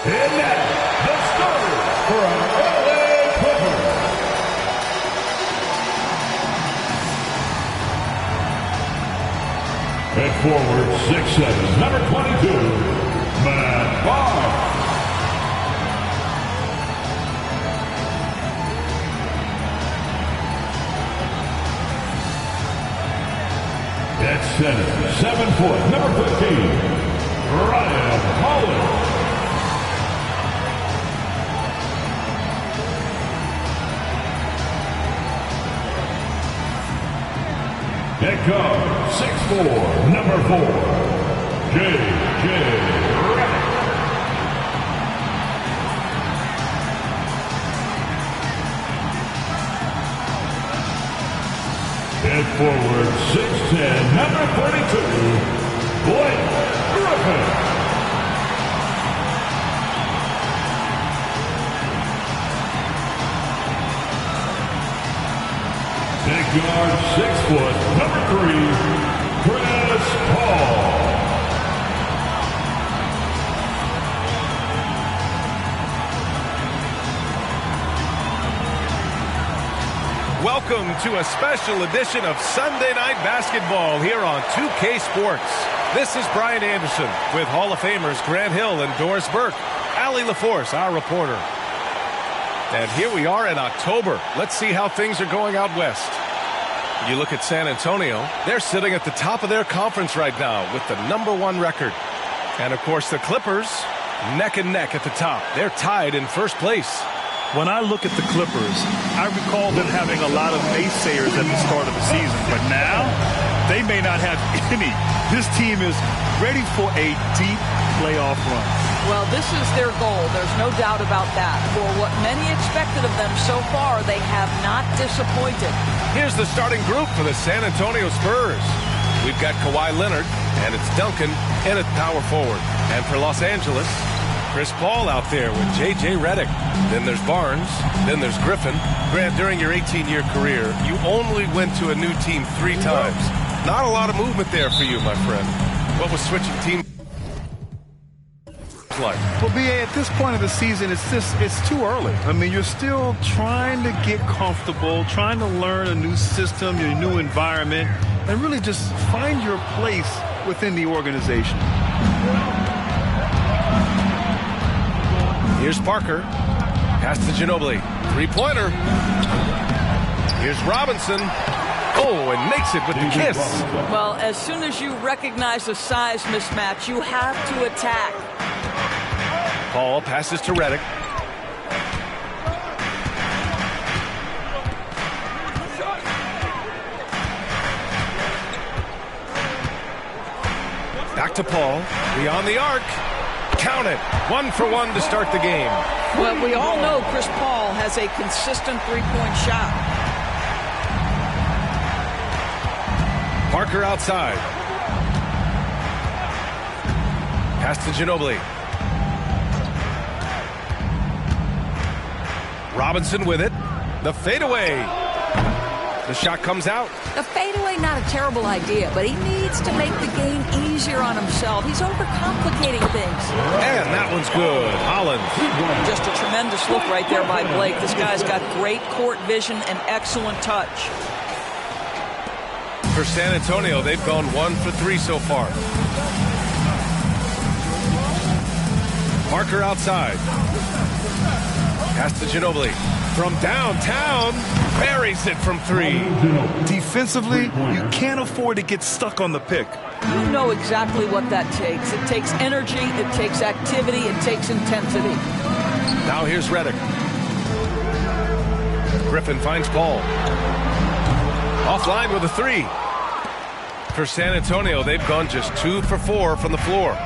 And now, the starters for our LA Clippers. At forward, 6'7", number 22, Matt Barnes. At center, 7 foot, number 15, Ryan Holland. At guard, 6'4", number 4, J.J. Redick. At forward, 6'10", number 32, Blake Griffin. At guard, 6 foot, number 3, Chris Paul. Welcome to a special edition of Sunday Night Basketball here on 2K Sports. This is Brian Anderson with Hall of Famers Grant Hill and Doris Burke. Allie LaForce, our reporter. And here we are in October. Let's see how things are going out west. You look at San Antonio, they're sitting at the top of their conference right now with the #1 record. And of course the Clippers, neck and neck at the top. They're tied in first place. When I look at the Clippers, I recall them having a lot of naysayers at the start of the season, but now they may not have any. This team is ready for a deep playoff run. Well, this is their goal. There's no doubt about that. For what many expected of them so far, they have not disappointed. Here's the starting group for the San Antonio Spurs. We've got Kawhi Leonard, and it's Duncan in at power forward. And for Los Angeles, Chris Paul out there with J.J. Redick. Then there's Barnes. Then there's Griffin. Grant, during your 18-year career, you only went to a new team 3 times. Not a lot of movement there for you, my friend. What was switching teams like? Well, B.A., at this point of the season, it's too early. I mean, you're still trying to get comfortable, trying to learn a new system, your new environment, and really just find your place within the organization. Here's Parker. Pass to Ginobili. 3-pointer. Here's Robinson. Oh, and makes it with the kiss. Well, as soon as you recognize a size mismatch, you have to attack. Paul passes to Redick. Back to Paul. Beyond the arc. Count it. 1 for 1 to start the game. Well, we all know Chris Paul has a consistent three-point shot. Parker outside. Pass to Ginobili. Robinson with it. The fadeaway. The shot comes out. The fadeaway, not a terrible idea, but he needs to make the game easier on himself. He's overcomplicating things. And that one's good. Holland. Just a tremendous look right there by Blake. This guy's got great court vision and excellent touch. For San Antonio, they've gone 1 for 3 so far. Parker outside. Pass to Ginobili. From downtown, buries it from 3. Defensively, you can't afford to get stuck on the pick. You know exactly what that takes. It takes energy, it takes activity, it takes intensity. Now here's Redick. Griffin finds Paul. Offline with a 3. For San Antonio, they've gone just 2 for 4 from the floor.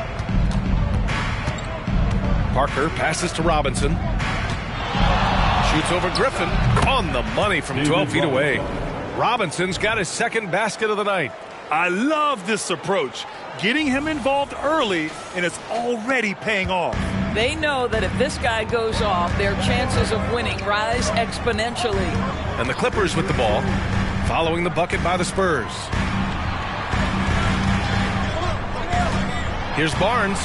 Parker passes to Robinson. Shoots over Griffin. On the money from 12 feet away. Robinson's got his second basket of the night. I love this approach. Getting him involved early, and it's already paying off. They know that if this guy goes off, their chances of winning rise exponentially. And the Clippers with the ball, following the bucket by the Spurs. Here's Barnes.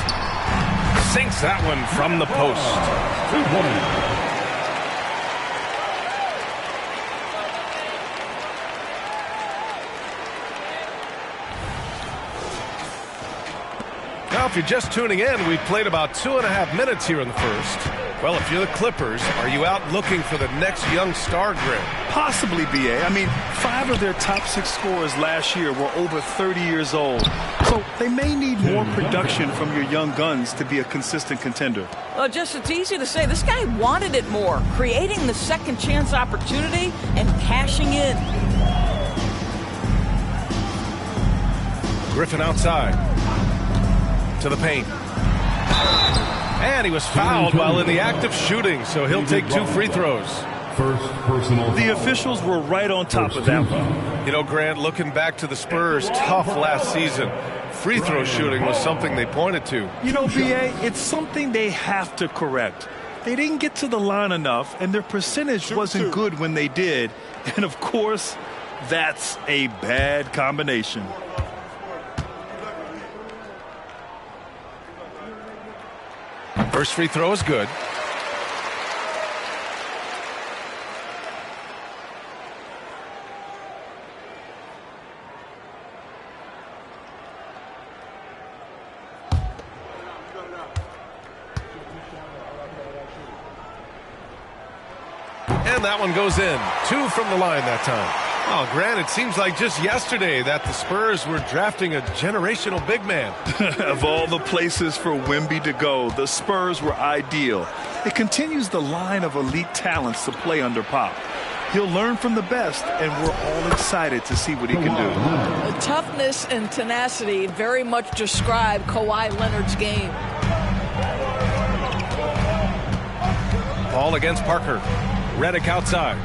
sinks that one from the post. 2-point. Now, if you're just tuning in, we've played about 2.5 minutes here in the first. Well, if you're the Clippers, are you out looking for the next young star, Grant? Possibly, B.A. I mean, 5 of their top 6 scorers last year were over 30 years old. So they may need more production from your young guns to be a consistent contender. Well, just it's easy to say. This guy wanted it more, creating the second chance opportunity and cashing in. Griffin outside. To the paint. And he was fouled while in the act of shooting, so he'll take 2 free throws. First personal. The officials were right on top of that one. You know, Grant, looking back to the Spurs' tough last season, free throw shooting was something they pointed to. You know, B.A., it's something they have to correct. They didn't get to the line enough, and their percentage wasn't good when they did. And, of course, that's a bad combination. First free throw is good. And that one goes in. 2 from the line that time. Oh, Grant, it seems like just yesterday that the Spurs were drafting a generational big man. Of all the places for Wemby to go, the Spurs were ideal. It continues the line of elite talents to play under Pop. He'll learn from the best, and we're all excited to see what he can do. The toughness and tenacity very much describe Kawhi Leonard's game. Ball against Parker. Redick outside.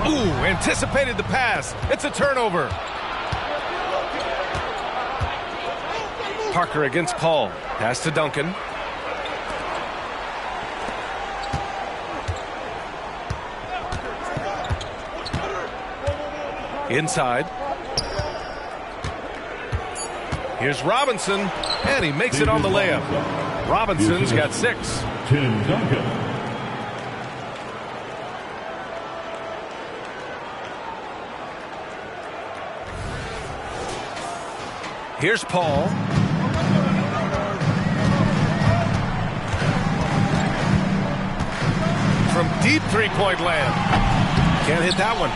Ooh, anticipated the pass. It's a turnover. Parker against Paul. Pass to Duncan. Inside. Here's Robinson, and he makes it on the layup. Robinson's got 6. Tim Duncan. Here's Paul. From deep three-point land. Can't hit that one.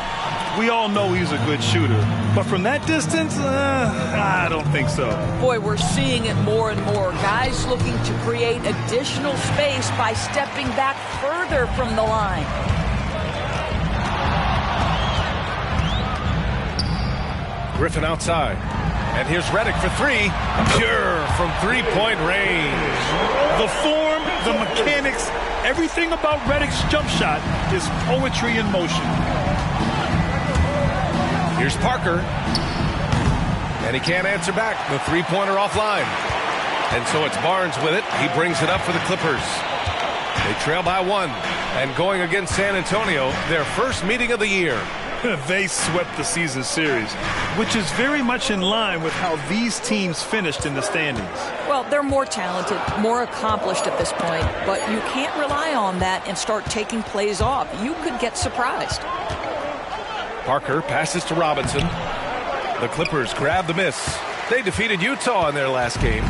We all know he's a good shooter, but from that distance, I don't think so. Boy, we're seeing it more and more. Guys looking to create additional space by stepping back further from the line. Griffin outside. And here's Redick for 3. Pure from three-point range. The form, the mechanics, everything about Redick's jump shot is poetry in motion. Here's Parker. And he can't answer back. The three-pointer offline. And so it's Barnes with it. He brings it up for the Clippers. They trail by 1. And going against San Antonio, their first meeting of the year. They swept the season series, which is very much in line with how these teams finished in the standings. Well, they're more talented, more accomplished at this point, but you can't rely on that and start taking plays off. You could get surprised. Parker passes to Robinson. The Clippers grab the miss. They defeated Utah in their last game.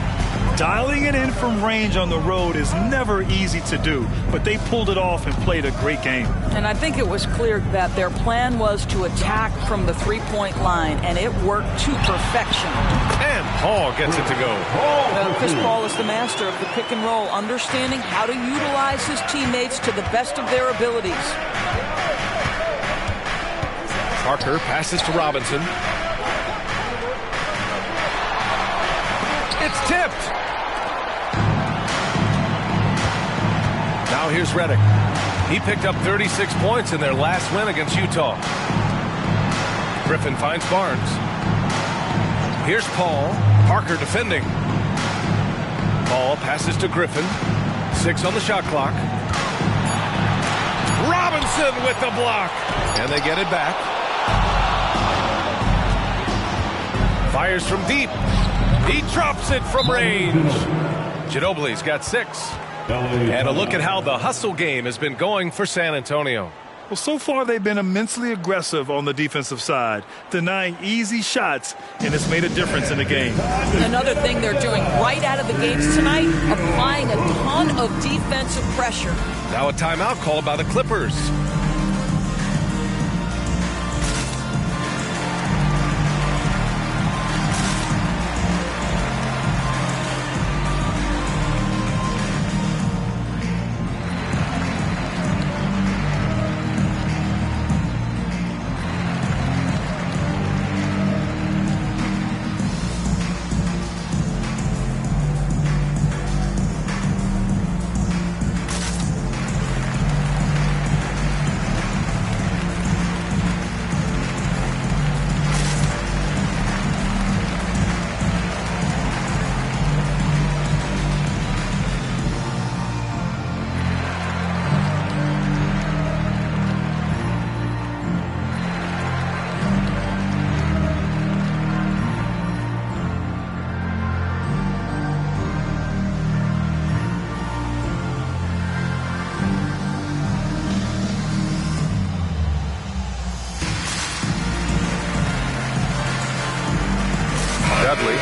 Dialing it in from range on the road is never easy to do, but they pulled it off and played a great game. And I think it was clear that their plan was to attack from the three-point line, and it worked to perfection. And Paul gets it to go. Well, Chris Paul is the master of the pick and roll, understanding how to utilize his teammates to the best of their abilities. Parker passes to Robinson. It's tipped. Now here's Redick. He picked up 36 points in their last win against Utah. Griffin finds Barnes. Here's Paul. Parker defending. Paul passes to Griffin. 6 on the shot clock. Robinson with the block. And they get it back. Fires from deep. He drops it from range. Ginobili's got 6. And a look at how the hustle game has been going for San Antonio. Well, so far they've been immensely aggressive on the defensive side, denying easy shots, and it's made a difference in the game. Another thing they're doing right out of the gates tonight, applying a ton of defensive pressure. Now a timeout called by the Clippers.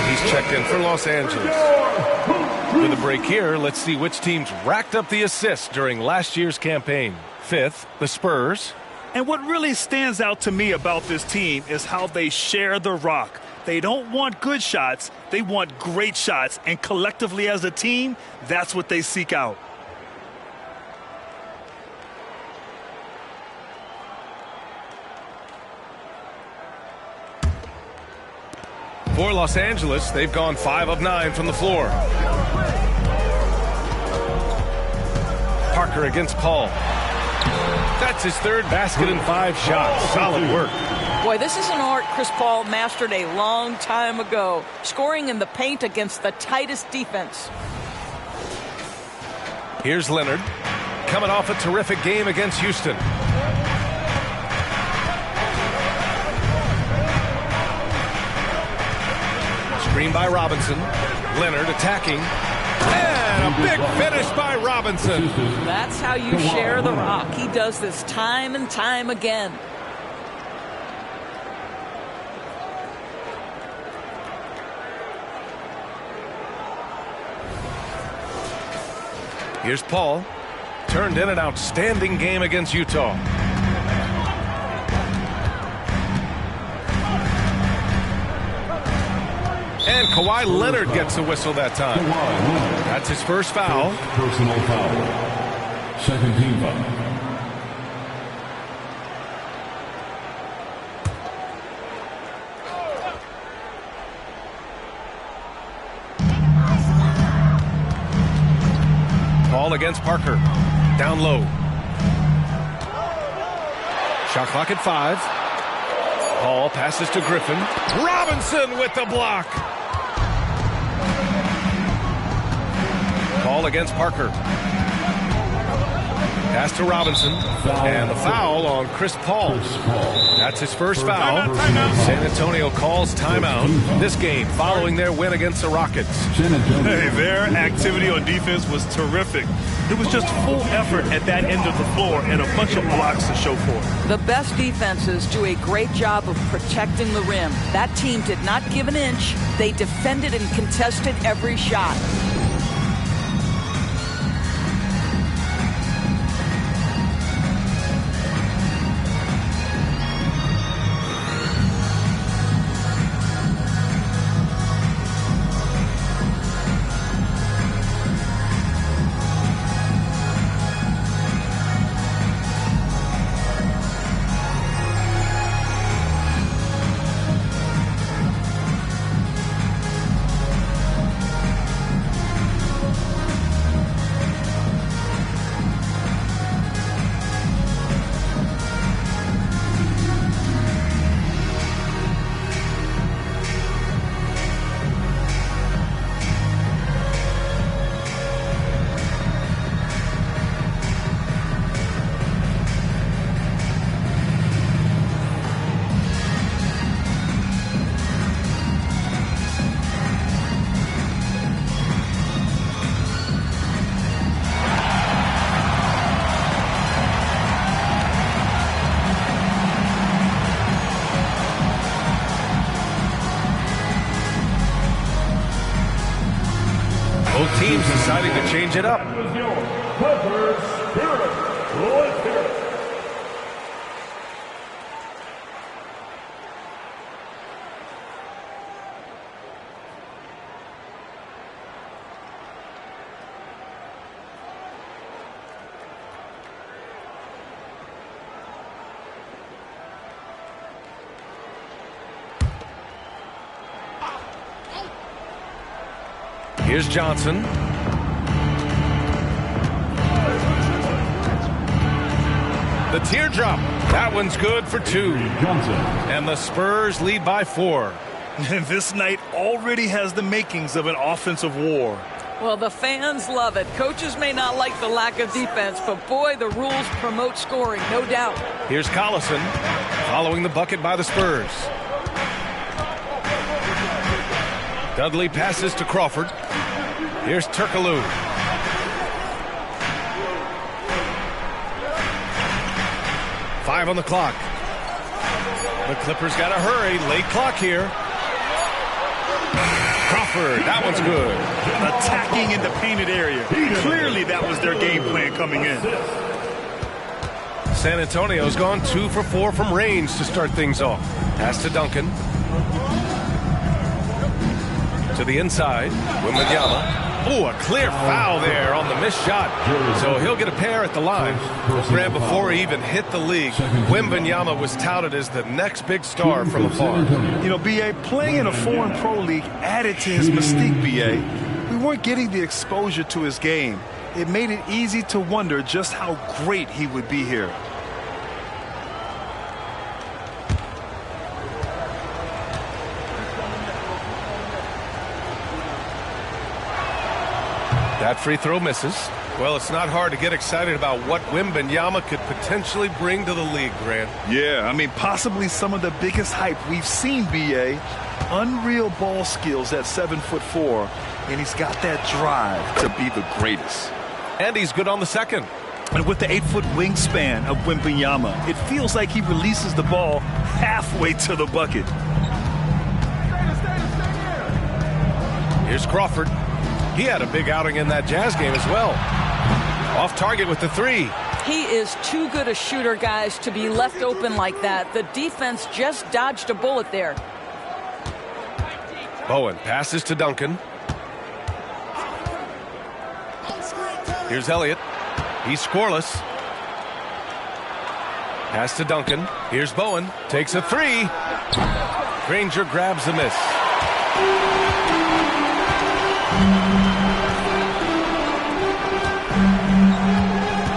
He's checked in for Los Angeles. With a break here, let's see which teams racked up the assists during last year's campaign. 5th, the Spurs. And what really stands out to me about this team is how they share the rock. They don't want good shots, they want great shots. And collectively as a team, that's what they seek out. For Los Angeles, they've gone 5 of 9 from the floor. Parker against Paul. That's his 3rd basket in 5 shots. Solid work. Boy, this is an art Chris Paul mastered a long time ago, scoring in the paint against the tightest defense. Here's Leonard, coming off a terrific game against Houston. Screen by Robinson. Leonard attacking. And a big finish by Robinson. That's how you share the rock. He does this time and time again. Here's Paul. Turned in an outstanding game against Utah. And Kawhi Leonard gets a whistle that time. That's his first foul. Personal foul. 2nd team foul. Paul against Parker. Down low. Shot clock at 5. Paul passes to Griffin. Robinson with the block. Paul against Parker. Pass to Robinson. And the foul on Chris Paul. That's his first foul. San Antonio calls timeout. This game following their win against the Rockets. Hey, their activity on defense was terrific. It was just full effort at that end of the floor and a bunch of blocks to show for it. The best defenses do a great job of protecting the rim. That team did not give an inch. They defended and contested every shot. team's deciding to change it up. Clippers Spirit. Let's hear it. Here's Johnson. The teardrop. That one's good for 2. And the Spurs lead by 4. And this night already has the makings of an offensive war. Well, the fans love it. Coaches may not like the lack of defense, but boy, the rules promote scoring, no doubt. Here's Collison following the bucket by the Spurs. Dudley passes to Crawford. Here's Turkoglu. Five on the clock. The Clippers got to hurry. Late clock here. Crawford, that one's good. Attacking in the painted area. Clearly that was their game plan coming in. San Antonio's gone 2 for 4 from range to start things off. Pass to Duncan. To the inside. Wembanyama. Oh, a clear foul there on the missed shot. So he'll get a pair at the line. Grant, before he even hit the league, Wembanyama was touted as the next big star from afar. You know, B.A., playing in a foreign pro league added to his mystique, B.A. We weren't getting the exposure to his game. It made it easy to wonder just how great he would be here. That free throw misses. Well, it's not hard to get excited about what Wembanyama could potentially bring to the league, Grant. Yeah, I mean, possibly some of the biggest hype we've seen, B.A. Unreal ball skills at 7'4", and he's got that drive to be the greatest. And he's good on the second. And with the 8-foot wingspan of Wembanyama, it feels like he releases the ball halfway to the bucket. Here's Crawford. He had a big outing in that Jazz game as well. Off target with the 3. He is too good a shooter, guys, to be left open like that. The defense just dodged a bullet there. Bowen passes to Duncan. Here's Elliott. He's scoreless. Pass to Duncan. Here's Bowen. Takes a 3. Granger grabs the miss.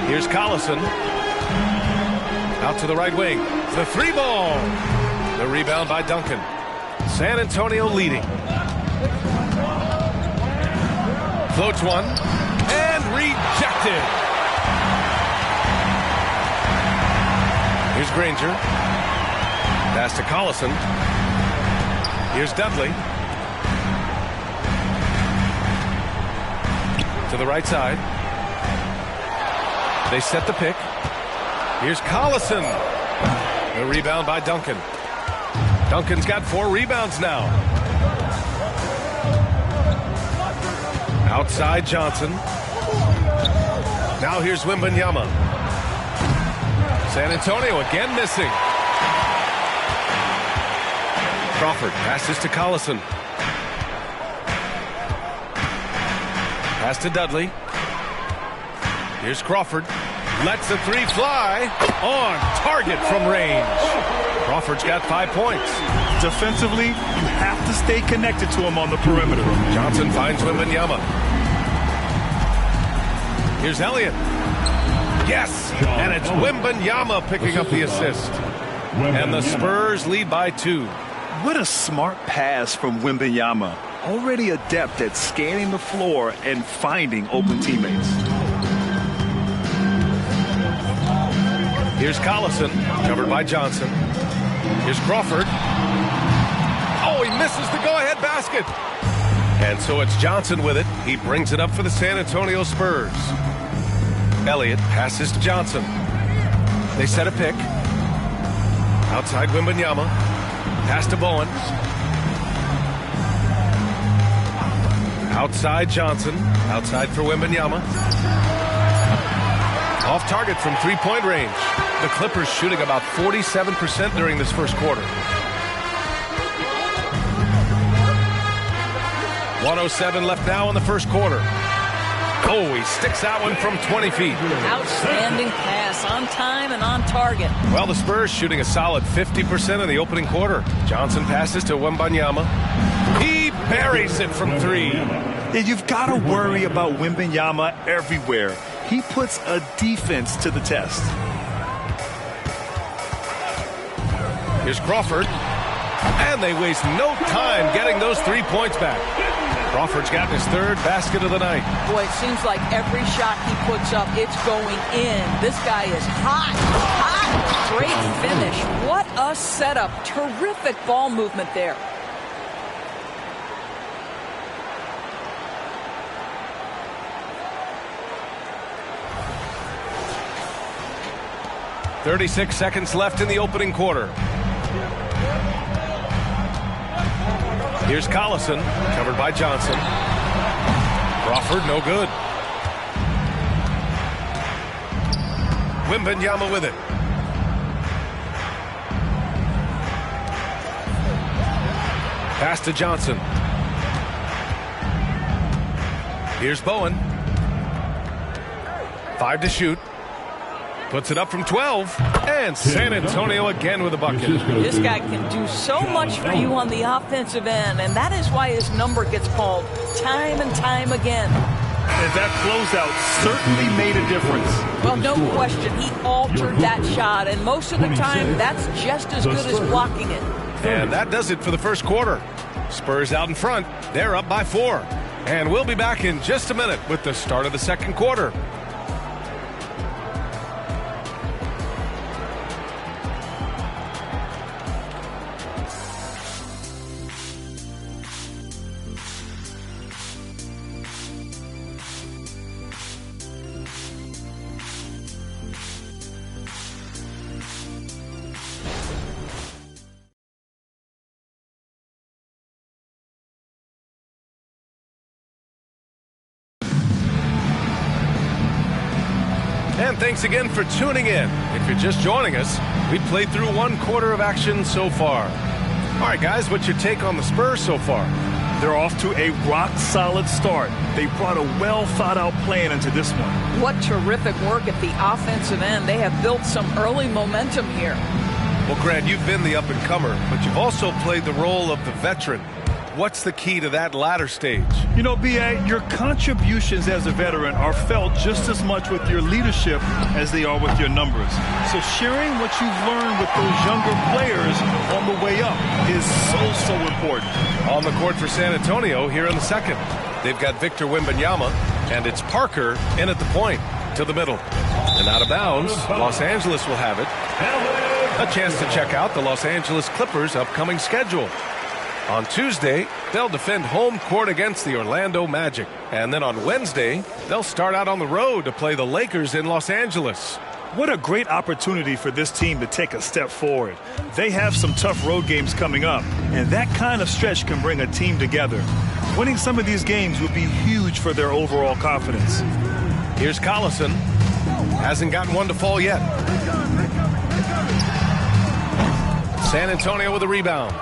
Here's Collison. Out to the right wing. The 3 ball. The rebound by Duncan. San Antonio leading. Floats one. And rejected. Here's Granger. Pass to Collison. Here's Dudley. To the right side. They set the pick. Here's Collison. The rebound by Duncan. Duncan's got 4 rebounds now. Outside Johnson. Now here's Wembanyama. San Antonio again missing. Crawford passes to Collison. Pass to Dudley. Here's Crawford. Lets the 3 fly. On target from range. Crawford's got 5 points. Defensively, you have to stay connected to him on the perimeter. Johnson finds Wembanyama. Here's Elliott. Yes! And it's Wembanyama picking up the assist. And the Spurs lead by 2. What a smart pass from Wembanyama. Already adept at scanning the floor and finding open teammates. Here's Collison, covered by Johnson. Here's Crawford. Oh, he misses the go-ahead basket. And so it's Johnson with it. He brings it up for the San Antonio Spurs. Elliott passes to Johnson. They set a pick. Outside Wembanyama. Pass to Bowen. Outside Johnson. Outside for Wembanyama. Off target from three-point range. The Clippers shooting about 47% during this first quarter. 1:07 left now in the first quarter. Oh, he sticks that one from 20 feet. Outstanding pass, on time and on target. Well, the Spurs shooting a solid 50% in the opening quarter. Johnson passes to Wembanyama. He buries it from three. Yeah, you've got to worry about Wembanyama everywhere. He puts a defense to the test. Here's Crawford. And they waste no time getting those 3 points back. Crawford's got his third basket of the night. Boy, it seems like every shot he puts up, it's going in. This guy is hot, hot. Great finish. What a setup. Terrific ball movement there. .36 seconds left in the opening quarter. Here's Collison, covered by Johnson. Crawford, no good. Wembanyama with it. Pass to Johnson. Here's Bowen. 5 to shoot. Puts it up from 12. And San Antonio again with a bucket. This guy can do so much for you on the offensive end, and that is why his number gets called time and time again. And that closeout certainly made a difference. Well, no question. He altered that shot, and most of the time, that's just as good as blocking it. And that does it for the first quarter. Spurs out in front. They're up by 4. And we'll be back in just a minute with the start of the second quarter. And thanks again for tuning in. If you're just joining us, we played through 1 quarter of action so far. All right, guys, what's your take on the Spurs so far? They're off to a rock-solid start. They brought a well-thought-out plan into this one. What terrific work at the offensive end. They have built some early momentum here. Well, Grant, you've been the up-and-comer, but you've also played the role of the veteran. What's the key to that latter stage? You know, B.A., your contributions as a veteran are felt just as much with your leadership as they are with your numbers. So sharing what you've learned with those younger players on the way up is so important. On the court for San Antonio here in the second. They've got Victor Wembanyama, and it's Parker in at the point to the middle. And out of bounds, Los Angeles will have it. A chance to check out the Los Angeles Clippers' upcoming schedule. On Tuesday, they'll defend home court against the Orlando Magic. And then on Wednesday, they'll start out on the road to play the Lakers in Los Angeles. What a great opportunity for this team to take a step forward. They have some tough road games coming up, and that kind of stretch can bring a team together. Winning some of these games would be huge for their overall confidence. Here's Collison. Hasn't gotten one to fall yet. San Antonio with a rebound.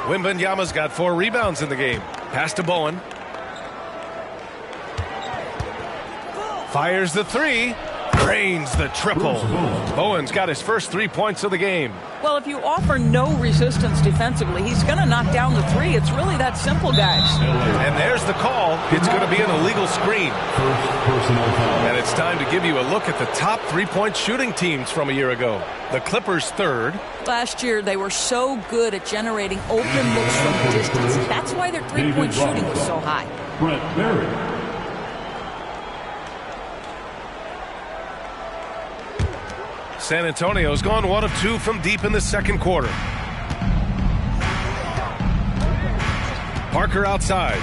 Wembanyama's got 4 rebounds in the game. Pass to Bowen. Fires the 3. Drains the triple. Bowen's got his first 3 points of the game. Well, if you offer no resistance defensively, he's going to knock down the 3. It's really that simple, guys. And there's the call. It's going to be an illegal screen. And it's time to give you a look at the top 3-point shooting teams from a year ago. The Clippers third. Last year, they were so good at generating open looks from distance. That's why their 3-point shooting was so high. Brent Berry. San Antonio's gone 1 of 2 from deep in the second quarter. Parker outside.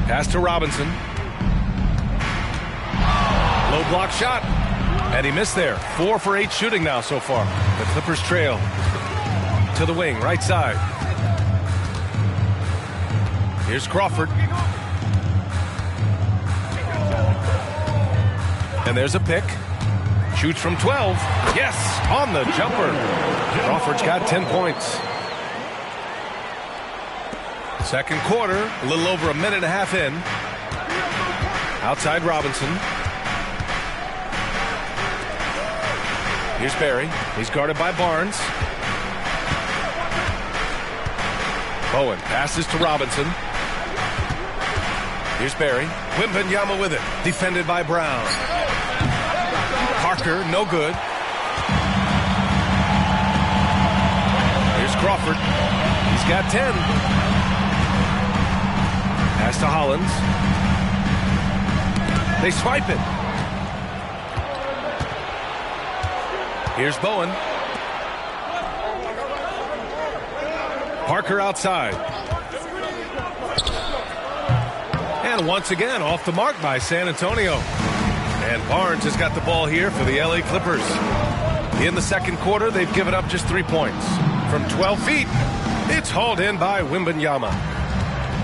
Pass to Robinson. Low block shot. And he missed there. 4 for 8 shooting now so far. The Clippers trail. To the wing, right side. Here's Crawford. And there's a pick. Shoots from 12. Yes, on the jumper. Crawford's got 10 points. Second quarter, a little over a minute and a half in. Outside Robinson. Here's Barry. He's guarded by Barnes. Bowen passes to Robinson. Here's Barry. Wembanyama with it. Defended by Brown. Parker, no good. Here's Crawford. He's got 10. Pass to Hollins. They swipe it. Here's Bowen. Parker outside. And once again, off the mark by San Antonio. And Barnes has got the ball here for the LA Clippers. In the second quarter, they've given up just 3 points. From 12 feet, it's hauled in by Wembanyama.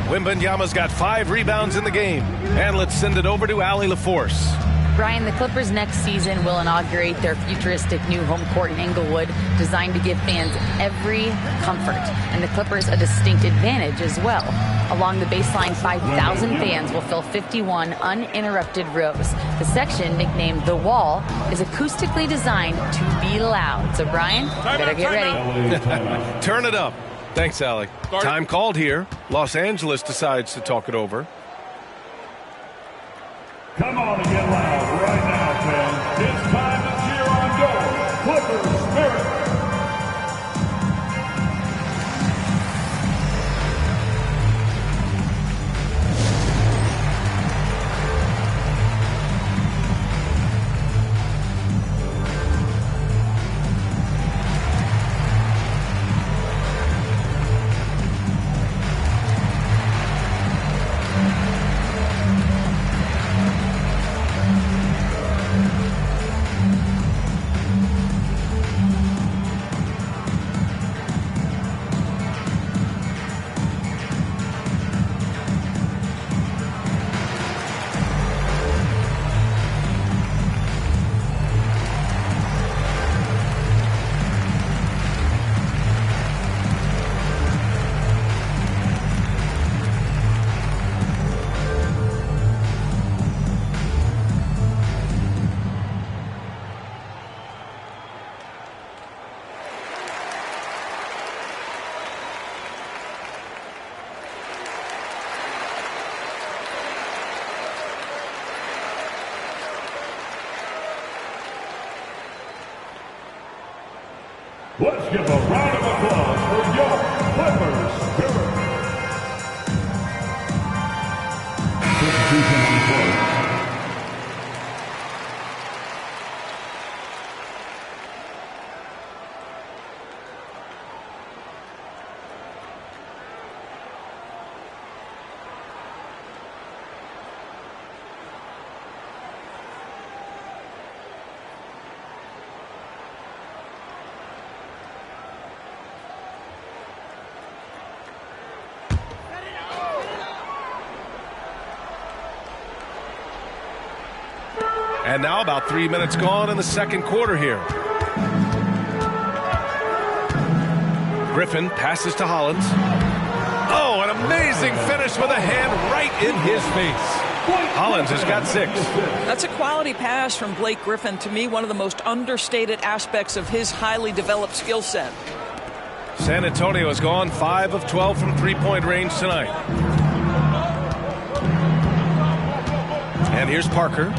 Wembanyama's got 5 rebounds in the game. And let's send it over to Allie LaForce. Brian, the Clippers next season will inaugurate their futuristic new home court in Inglewood, designed to give fans every comfort, and the Clippers a distinct advantage as well. Along the baseline, 5,000 fans will fill 51 uninterrupted rows. The section, nicknamed The Wall, is acoustically designed to be loud. So, Brian, better get ready. Turn it up. Thanks, Allie. Time called here. Los Angeles decides to talk it over. Come on and get loud right now, fans. It's time to cheer on your Clippers spirit. Let's give a round of applause for your Clippers spirit. And now about 3 minutes gone in the second quarter here. Griffin passes to Hollins. Oh, an amazing finish with a hand right in his face. Hollins has got 6. That's a quality pass from Blake Griffin. To me, one of the most understated aspects of his highly developed skill set. San Antonio has gone 5 of 12 from three-point range tonight. And here's Parker.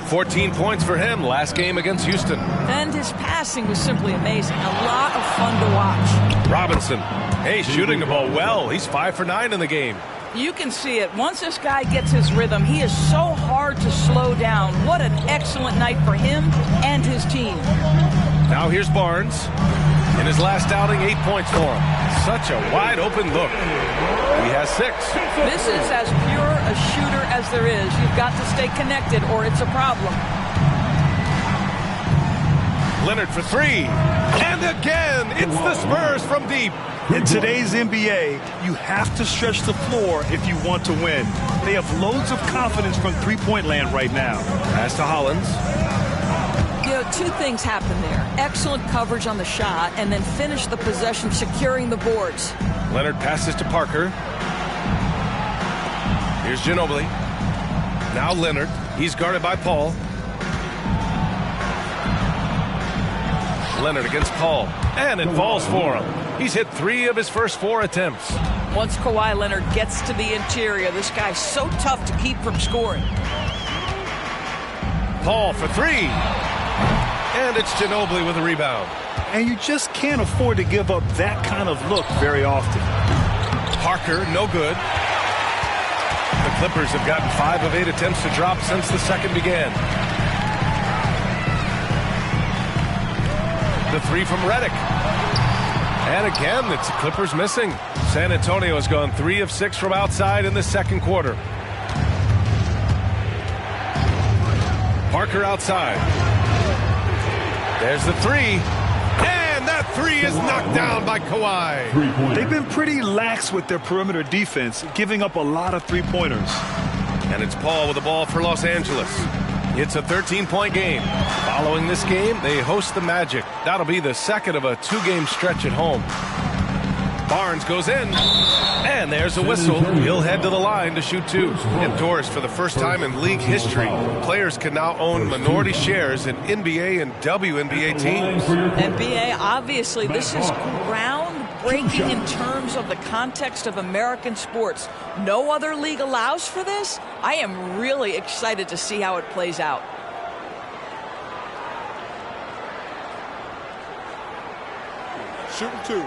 14 points for him last game against Houston. And his passing was simply amazing. A lot of fun to watch. Robinson, hey, shooting the ball well. He's 5 for 9 in the game. You can see it. Once this guy gets his rhythm, he is so hard to slow down. What an excellent night for him and his team. Now here's Barnes. In his last outing, 8 points for him. Such a wide open look. He has 6. This is as pure a shooter as there is. You've got to stay connected or it's a problem. Leonard for 3. And again, it's the Spurs from deep. In today's NBA, you have to stretch the floor if you want to win. They have loads of confidence from three-point land right now. Pass to Hollins. You know, two things happen there. Excellent coverage on the shot, and then finish the possession securing the boards. Leonard passes to Parker. Here's Ginobili. Now Leonard. He's guarded by Paul. Leonard against Paul. And it falls for him. He's hit 3 of his first 4 attempts. Once Kawhi Leonard gets to the interior, this guy's so tough to keep from scoring. Paul for 3. And it's Ginobili with a rebound. And you just can't afford to give up that kind of look very often. Parker, no good. The Clippers have gotten 5 of 8 attempts to drop since the second began. The 3 from Redick. And again, it's the Clippers missing. San Antonio has gone 3 of 6 from outside in the second quarter. Parker outside. There's the 3. And that 3 is knocked down by Kawhi. They've been pretty lax with their perimeter defense, giving up a lot of three-pointers. And it's Paul with the ball for Los Angeles. It's a 13-point game. Following this game, they host the Magic. That'll be the second of a 2-game stretch at home. Barnes goes in, and there's a whistle. He'll head to the line to shoot 2. Indoors, for the first time in league history, players can now own minority shares in NBA and WNBA teams. NBA, obviously, this is groundbreaking in terms of the context of American sports. No other league allows for this. I am really excited to see how it plays out. Shooting 2.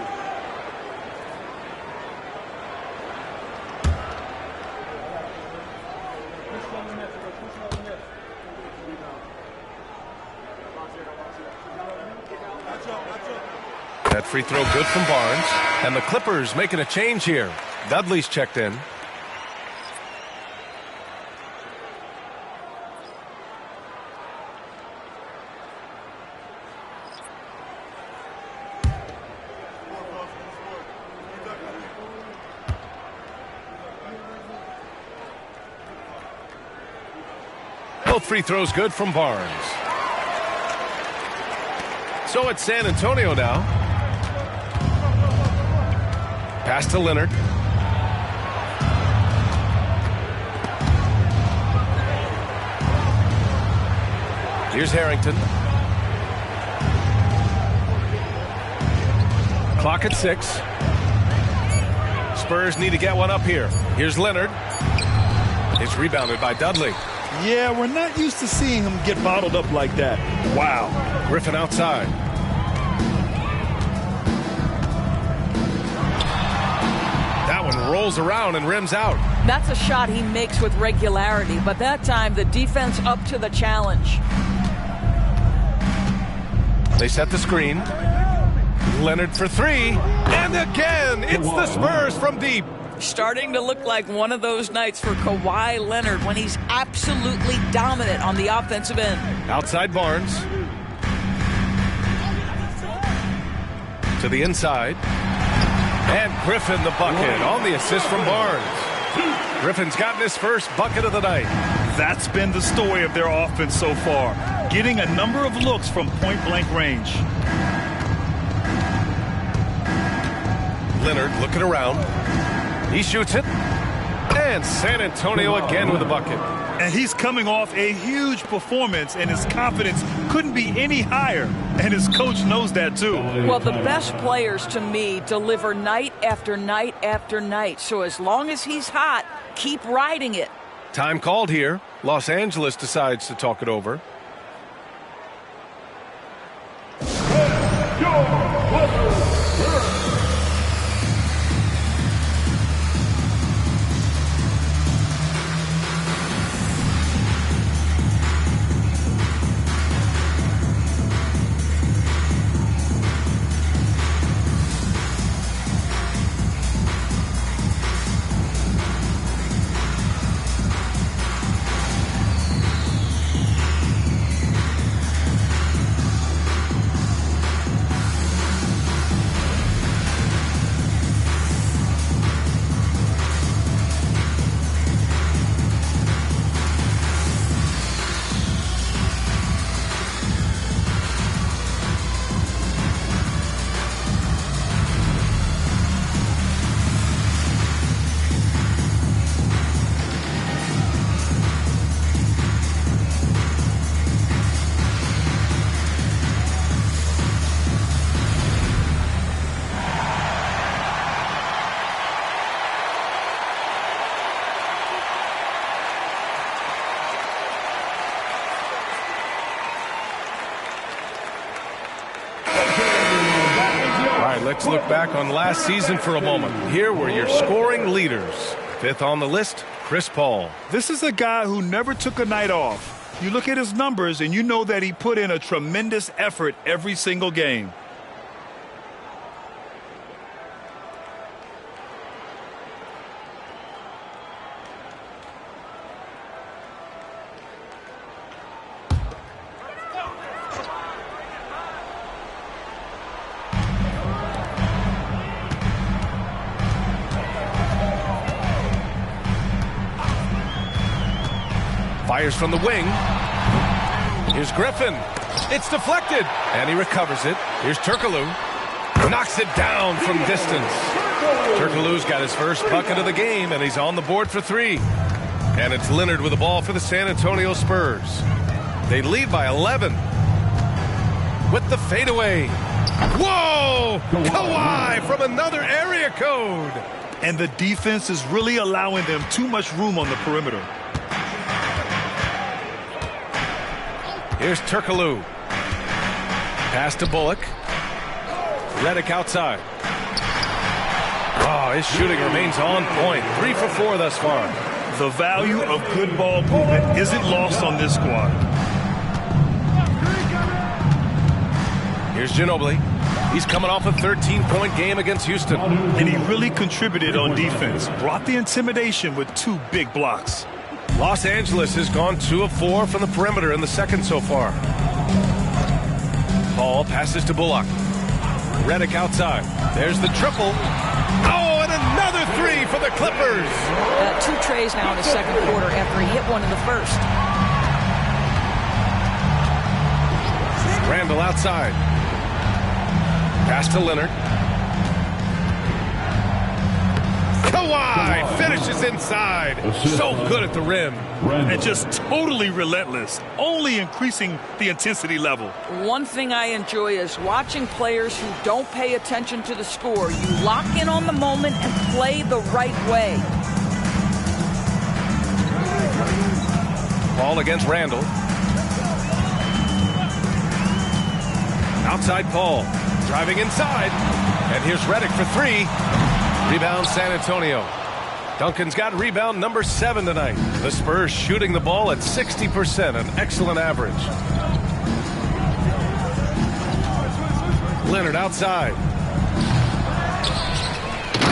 That free throw good from Barnes. And the Clippers making a change here. Dudley's checked in. Both free throws good from Barnes. So it's San Antonio now. Pass to Leonard. Here's Harrington. Clock at 6. Spurs need to get one up here. Here's Leonard. It's rebounded by Dudley. Yeah, we're not used to seeing him get bottled up like that. Wow. Griffin outside. That one rolls around and rims out. That's a shot he makes with regularity, but that time the defense up to the challenge. They set the screen. Leonard for 3. And again, it's the Spurs from deep. Starting to look like one of those nights for Kawhi Leonard when he's absolutely dominant on the offensive end. Outside Barnes. To the inside. And Griffin the bucket on the assist from Barnes. Griffin's gotten his first bucket of the night. That's been the story of their offense so far. Getting a number of looks from point-blank range. Leonard looking around. He shoots it. And San Antonio again with a bucket. And he's coming off a huge performance, and his confidence couldn't be any higher. And his coach knows that, too. Well, the best players, to me, deliver night after night after night. So as long as he's hot, keep riding it. Time called here. Los Angeles decides to talk it over. Let's look back on last season for a moment. Here were your scoring leaders. Fifth on the list, Chris Paul. This is a guy who never took a night off. You look at his numbers and you know that he put in a tremendous effort every single game. Fires from the wing. Here's Griffin. It's deflected, and he recovers it. Here's Turkoglu. Knocks it down from distance. Turkoglu's got his first bucket of the game, and he's on the board for 3. And it's Leonard with the ball for the San Antonio Spurs. They lead by 11. With the fadeaway. Whoa! Kawhi from another area code. And the defense is really allowing them too much room on the perimeter. Here's Turkoglu. Pass to Bullock. Redick outside. Oh, his shooting remains on point. 3 for 4 thus far. The value of good ball movement isn't lost on this squad. Here's Ginobili. He's coming off a 13-point game against Houston. And he really contributed on defense. Brought the intimidation with 2 big blocks. Los Angeles has gone 2 of 4 from the perimeter in the second so far. Paul passes to Bullock. Redick outside. There's the triple. Oh, and another 3 for the Clippers. 2 trays now in the second quarter after he hit one in the first. Randall outside. Pass to Leonard. Kawhi finishes inside. So good at the rim. And just totally relentless, only increasing the intensity level. One thing I enjoy is watching players who don't pay attention to the score. You lock in on the moment and play the right way. Ball against Randall. Outside Paul. Driving inside. And here's Redick for 3. Rebound San Antonio. Duncan's got rebound number 7 tonight. The Spurs shooting the ball at 60%, an excellent average. Leonard outside.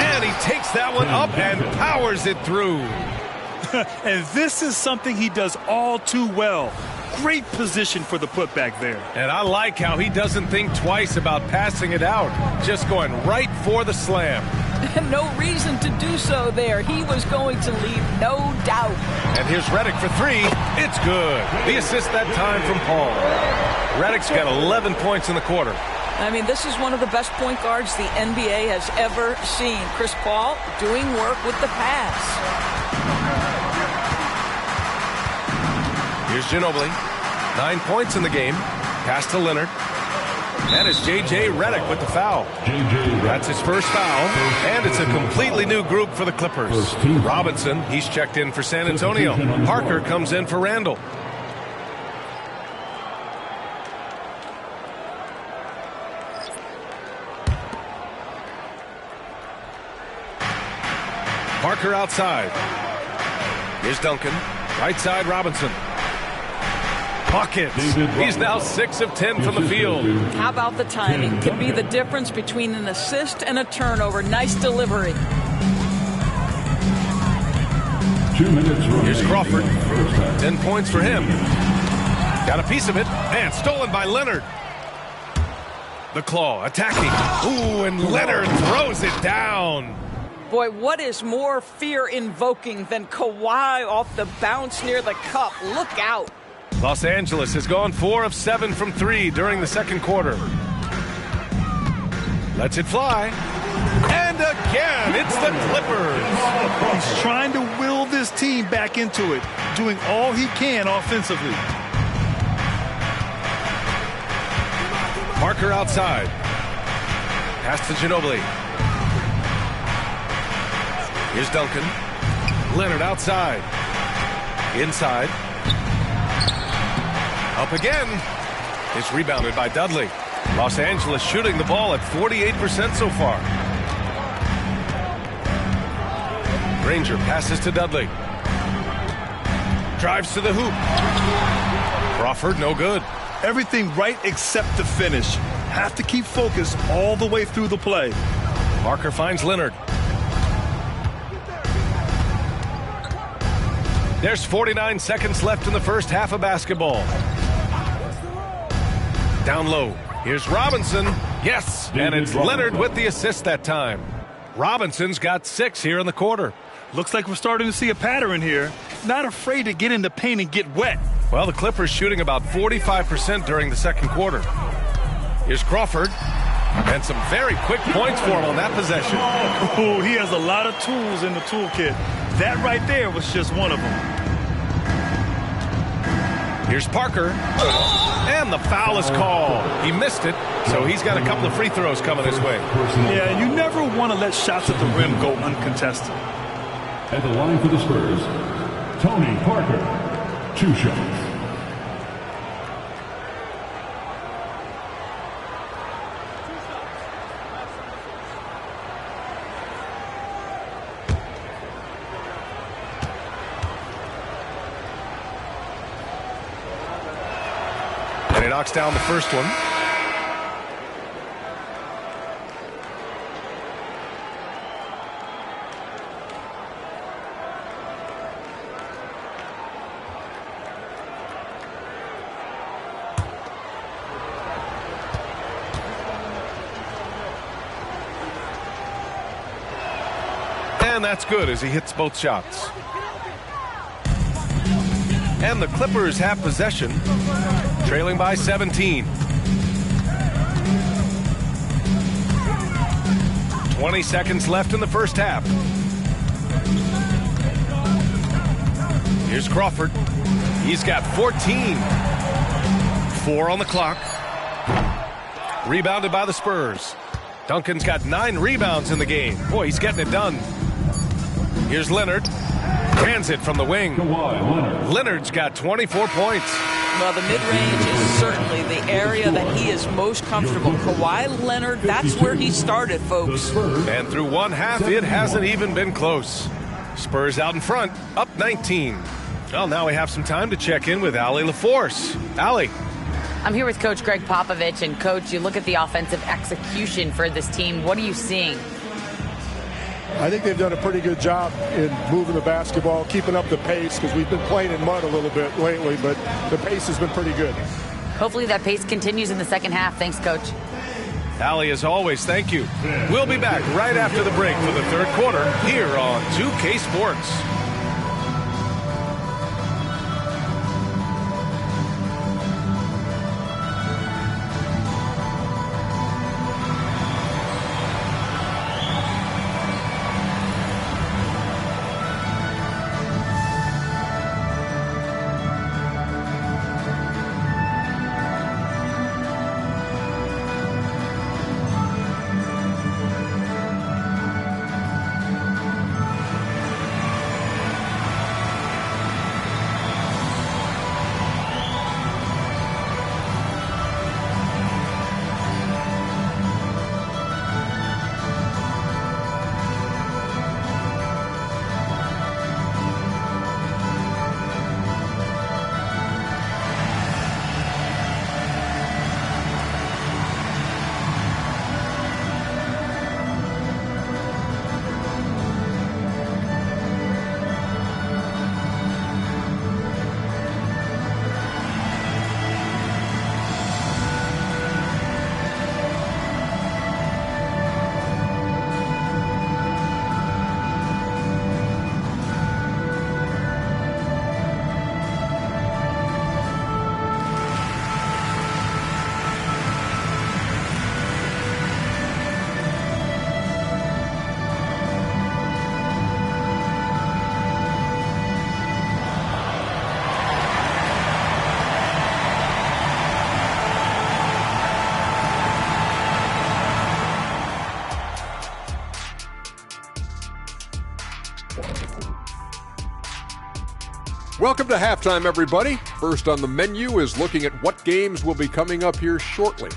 And he takes that one up and powers it through. And this is something he does all too well. Great position for the putback there. And I like how he doesn't think twice about passing it out. Just going right for the slam. No reason to do so there. He was going to leave, no doubt. And here's Redick for 3. It's good. The assist that time from Paul. Redick's got 11 points in the quarter. I mean, this is one of the best point guards the NBA has ever seen. Chris Paul doing work with the pass. Here's Ginobili. 9 points in the game. Pass to Leonard. And it's J.J. Redick with the foul. That's his first foul. And it's a completely new group for the Clippers. Robinson, he's checked in for San Antonio. Parker comes in for Randall. Parker outside. Here's Duncan. Right side, Robinson. Buckets. He's now 6 of 10 from the field. How about the timing? Can be the difference between an assist and a turnover. Nice delivery. 2 minutes. Here's Crawford. 10 points for him. Got a piece of it. And stolen by Leonard. The claw attacking. Ooh, and Leonard throws it down. Boy, what is more fear-invoking than Kawhi off the bounce near the cup? Look out. Los Angeles has gone 4 of 7 from 3 during the second quarter. Lets it fly. And again, it's the Clippers. He's trying to will this team back into it, doing all he can offensively. Parker outside. Pass to Ginobili. Here's Duncan. Leonard outside. Inside. Up again. It's rebounded by Dudley. Los Angeles shooting the ball at 48% so far. Granger passes to Dudley. Drives to the hoop. Crawford, no good. Everything right except the finish. Have to keep focused all the way through the play. Parker finds Leonard. There's 49 seconds left in the first half of basketball. Down low. Here's Robinson. Yes, and it's Leonard with the assist that time. Robinson's got 6 here in the quarter. Looks like we're starting to see a pattern here. Not afraid to get in the paint and get wet. Well, the Clippers shooting about 45% during the second quarter. Here's Crawford. And some very quick points for him on that possession. Oh, he has a lot of tools in the toolkit. That right there was just one of them. Here's Parker. And the foul is called. He missed it, so he's got a couple of free throws coming his way. Yeah, you never want to let shots at the rim go uncontested. At the line for the Spurs, Tony Parker, 2 shots. And he knocks down the first one. And that's good as he hits both shots. And the Clippers have possession, trailing by 17. 20 seconds left in the first half. Here's Crawford. He's got 14. 4 on the clock. Rebounded by the Spurs. Duncan's got 9 rebounds in the game. Boy, he's getting it done. Here's Leonard. Hands it from the wing. Leonard's got 24 points. Well, the mid-range is certainly the area that he is most comfortable. Kawhi Leonard, that's where he started, folks. And through one half, it hasn't even been close. Spurs out in front, up 19. Well, now we have some time to check in with Allie LaForce. Allie. I'm here with Coach Greg Popovich. And, Coach, you look at the offensive execution for this team. What are you seeing? I think they've done a pretty good job in moving the basketball, keeping up the pace, because we've been playing in mud a little bit lately, but the pace has been pretty good. Hopefully that pace continues in the second half. Thanks, Coach. Allie, as always, thank you. We'll be back right after the break for the third quarter here on 2K Sports. Welcome to halftime, everybody. First on the menu is looking at what games will be coming up here shortly.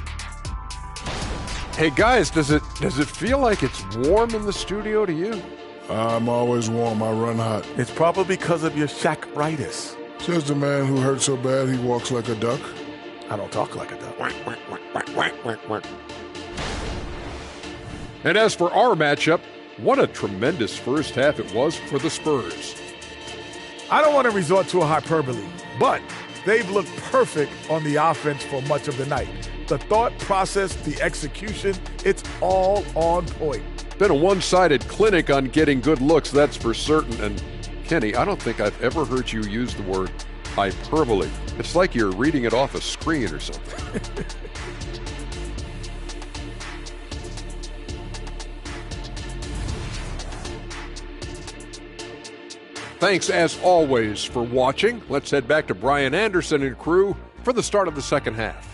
Hey guys, does it feel like it's warm in the studio to you? I'm always warm. I run hot. It's probably because of your Shaq-ritis. Says the man who hurt so bad he walks like a duck. I don't talk like a duck. And as for our matchup, what a tremendous first half it was for the Spurs. I don't want to resort to a hyperbole, but they've looked perfect on the offense for much of the night. The thought process, the execution, it's all on point. Been a one-sided clinic on getting good looks, that's for certain. And Kenny, I don't think I've ever heard you use the word hyperbole. It's like you're reading it off a screen or something. Thanks, as always, for watching. Let's head back to Brian Anderson and crew for the start of the second half.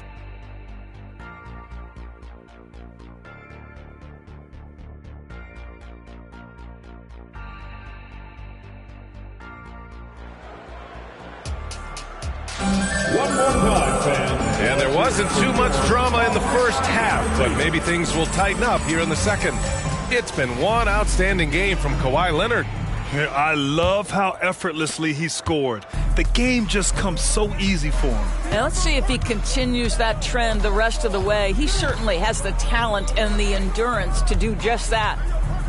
One more time, fans. And there wasn't too much drama in the first half, but maybe things will tighten up here in the second. It's been one outstanding game from Kawhi Leonard. I love how effortlessly he scored. The game just comes so easy for him. And let's see if he continues that trend the rest of the way. He certainly has the talent and the endurance to do just that.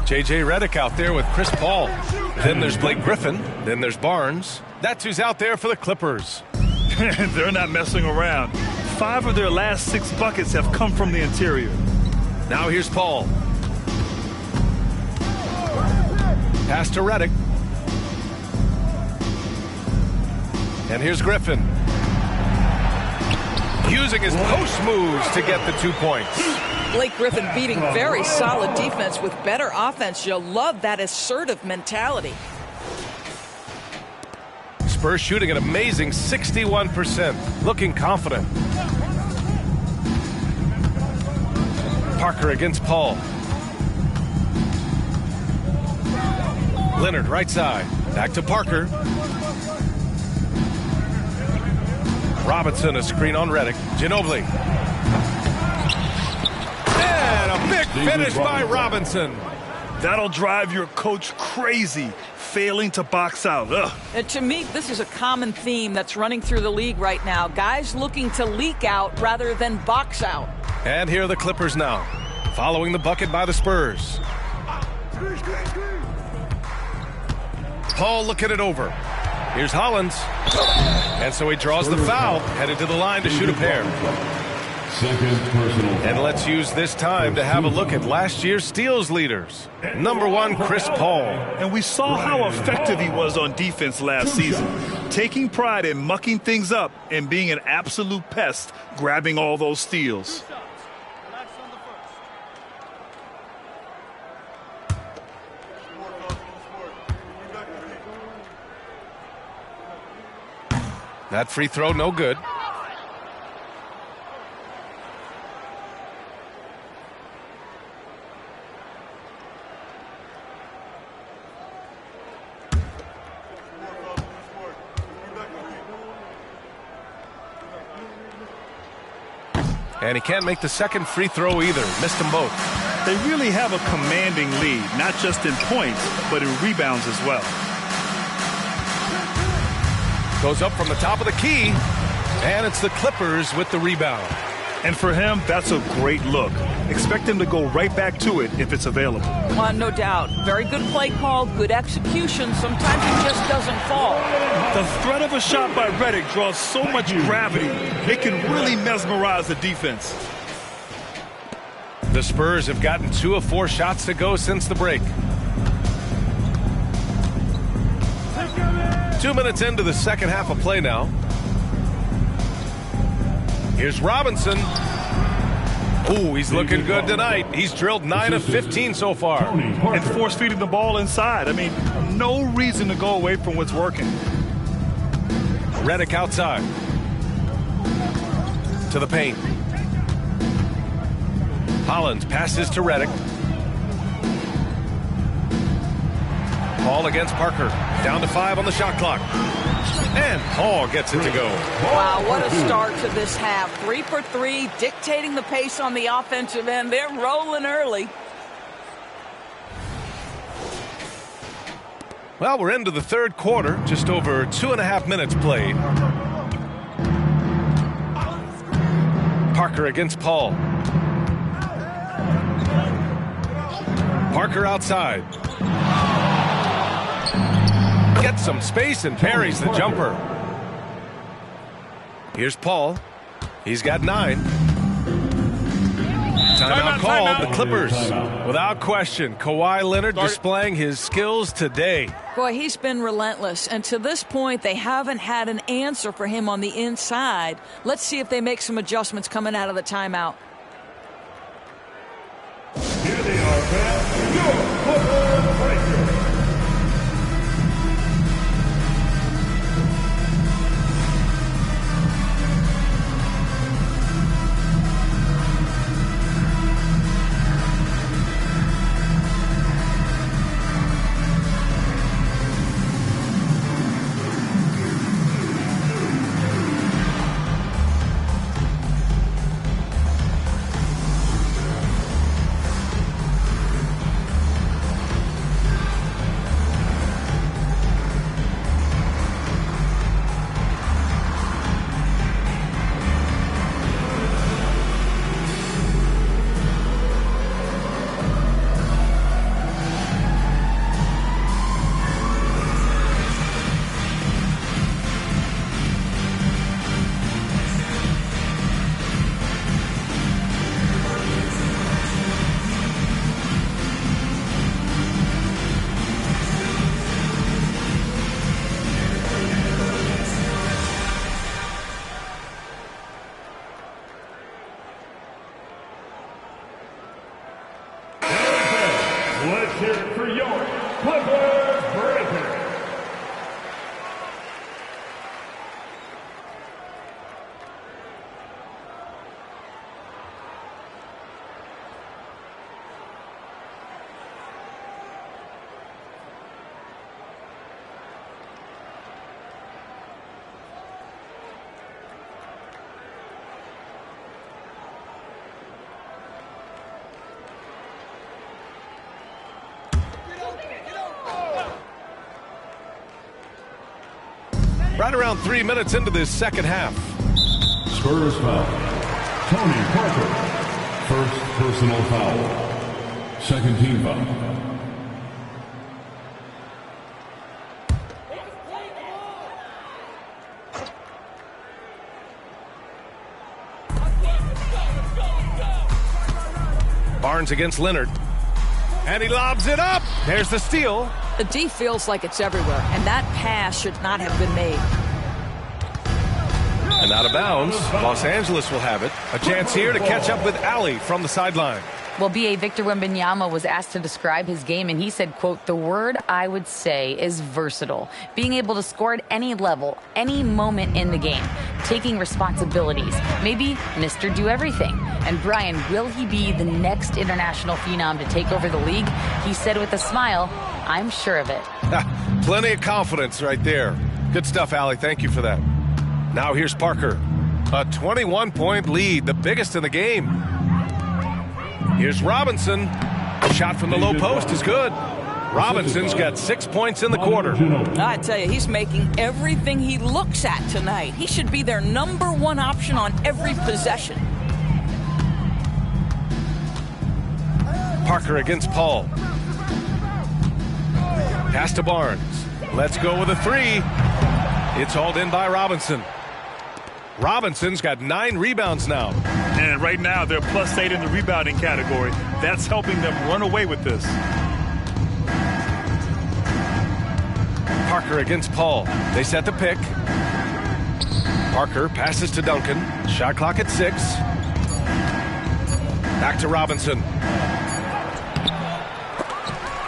J.J. Redick out there with Chris Paul. Then there's Blake Griffin. Then there's Barnes. That's who's out there for the Clippers. They're not messing around. 5 of their last 6 buckets have come from the interior. Now here's Paul. Pass to Redick. And here's Griffin. Using his post moves to get the 2 points. Blake Griffin beating very solid defense with better offense. You'll love that assertive mentality. Spurs shooting an amazing 61%. Looking confident. Parker against Paul. Leonard right side. Back to Parker. Robinson a screen on Redick. Ginobili. And a big finish by Robinson. That'll drive your coach crazy, failing to box out. And to me, this is a common theme that's running through the league right now. Guys looking to leak out rather than box out. And here are the Clippers now, following the bucket by the Spurs. Paul looking it over. Here's Hollins. And so he draws the foul, headed to the line to shoot a pair. Second personal. And let's use this time to have a look at last year's steals leaders. Number 1, Chris Paul. And we saw how effective he was on defense last season, taking pride in mucking things up and being an absolute pest, grabbing all those steals. That free throw, no good. And he can't make the second free throw either. Missed them both. They really have a commanding lead, not just in points, but in rebounds as well. Goes up from the top of the key, and it's the Clippers with the rebound. And for him, that's a great look. Expect him to go right back to it if it's available. No doubt. Very good play call, good execution. Sometimes it just doesn't fall. The threat of a shot by Redick draws so much gravity, it can really mesmerize the defense. The Spurs have gotten 2 of 4 shots to go since the break. 2 minutes into the second half of play now. Here's Robinson. Ooh, he's looking good tonight. He's drilled 9 of 15 so far. And force feeding the ball inside. I mean, no reason to go away from what's working. Redick outside. To the paint. Hollins passes to Redick. Paul against Parker. Down to 5 on the shot clock. And Paul gets it to go. Wow, what a start to this half. 3 for 3, dictating the pace on the offensive end. They're rolling early. Well, we're into the third quarter. Just over 2.5 minutes played. Parker against Paul. Parker outside. Gets some space and parries the jumper. Here's Paul. He's got 9. Timeout called. The Clippers, without question, Kawhi Leonard displaying his skills today. Boy, he's been relentless, and to this point, they haven't had an answer for him on the inside. Let's see if they make some adjustments coming out of the timeout. Here they are, fans. Your Clippers Breakers. Let's hear it for your Clippers Breakers. Right around 3 minutes into this second half. Spurs foul. Tony Parker. First personal foul. Second team foul. Barnes against Leonard. And he lobs it up. There's the steal. The D feels like it's everywhere, and that pass should not have been made. And out of bounds. Los Angeles will have it. A chance here to catch up with Ali from the sideline. Well, B.A. Victor Wembanyama was asked to describe his game, and he said, quote, "The word I would say is versatile. Being able to score at any level, any moment in the game. Taking responsibilities. Maybe Mr. Do Everything." And Brian, will he be the next international phenom to take over the league? He said with a smile, "I'm sure of it." Plenty of confidence right there. Good stuff, Ali. Thank you for that. Now here's Parker. A 21-point lead, the biggest in the game. Here's Robinson. A shot from the low post is good. Robinson's got 6 points in the quarter. I tell you, he's making everything he looks at tonight. He should be their number one option on every possession. Parker against Paul. Pass to Barnes. Let's go with a 3. It's hauled in by Robinson. Robinson's got 9 rebounds now. And right now, they're +8 in the rebounding category. That's helping them run away with this. Parker against Paul. They set the pick. Parker passes to Duncan. Shot clock at 6. Back to Robinson.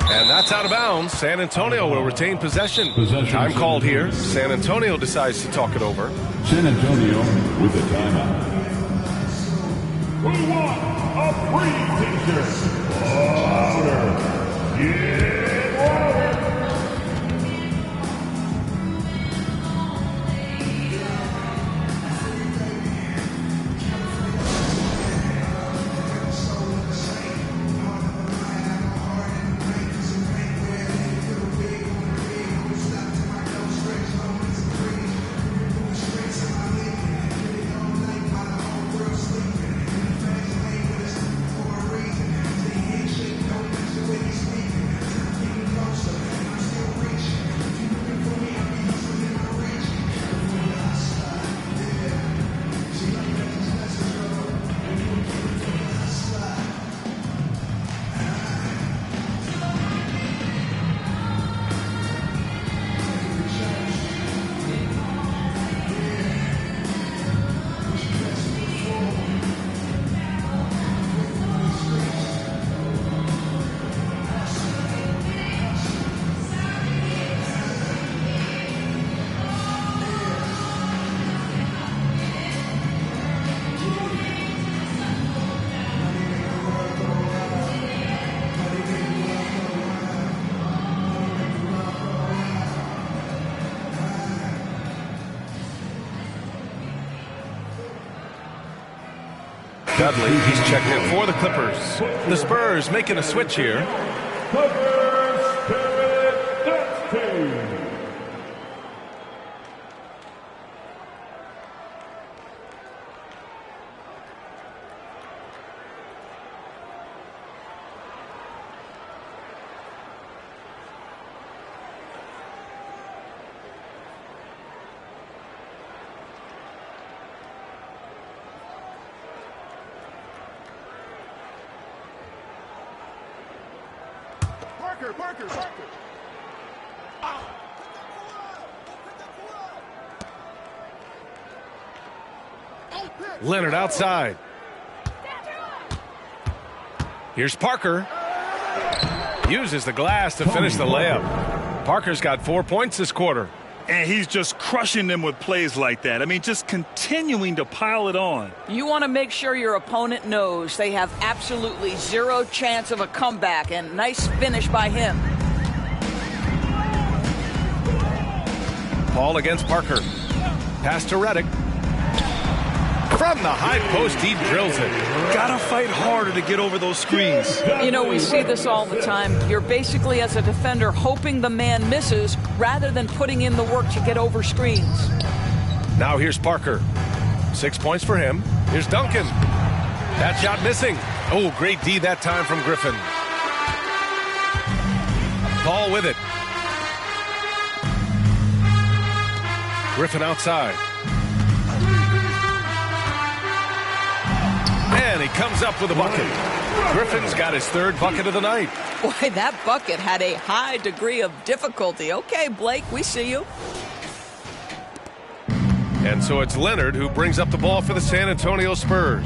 And that's out of bounds. San Antonio will retain possession. Time called here. San Antonio decides to talk it over. San Antonio with a timeout. We want a free t-shirt. Louder. Get louder. Dudley, he's checked in for the Clippers. The Spurs making a switch here. Parker. Leonard outside. Here's Parker. Uses the glass to finish the layup. Parker's got 4 points this quarter. And he's just crushing them with plays like that. I mean, just continuing to pile it on. You want to make sure your opponent knows they have absolutely zero chance of a comeback, and nice finish by him. Paul against Parker. Pass to Reddick. From the high post, he drills it. Gotta fight harder to get over those screens. You know, we see this all the time. You're basically, as a defender, hoping the man misses rather than putting in the work to get over screens. Now here's Parker. 6 points for him. Here's Duncan. That shot missing. Oh, great D that time from Griffin. Paul with it. Griffin outside. And he comes up with a bucket. Griffin's got his third bucket of the night. Boy, that bucket had a high degree of difficulty. Okay, Blake, we see you. And so it's Leonard who brings up the ball for the San Antonio Spurs.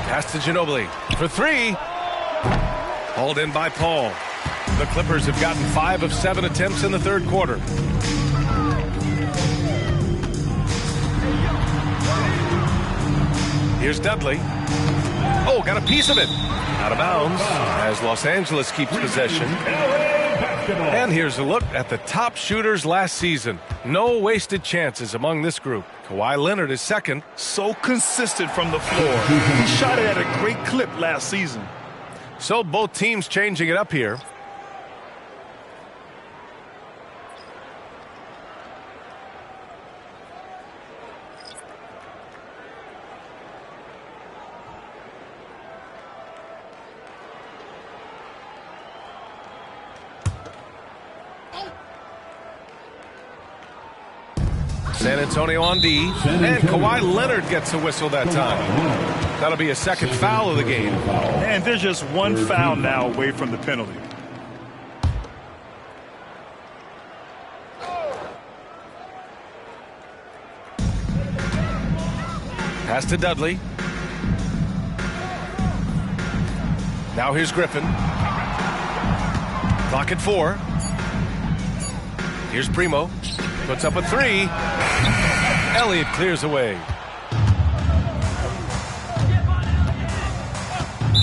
Pass to Ginobili for three. Hauled in by Paul. The Clippers have gotten 5 of 7 attempts in the third quarter. Here's Dudley. Oh, got a piece of it. Out of bounds as Los Angeles keeps possession. And here's a look at the top shooters last season. No wasted chances among this group. Kawhi Leonard is second. So consistent from the floor. He shot it at a great clip last season. So both teams changing it up here. San Antonio on D, and Kawhi Leonard gets a whistle that time. That'll be a second foul of the game. And there's just one foul now away from the penalty. Pass to Dudley. Now here's Griffin. Clock at 4. Here's Primo. Puts up a 3. Elliott clears away.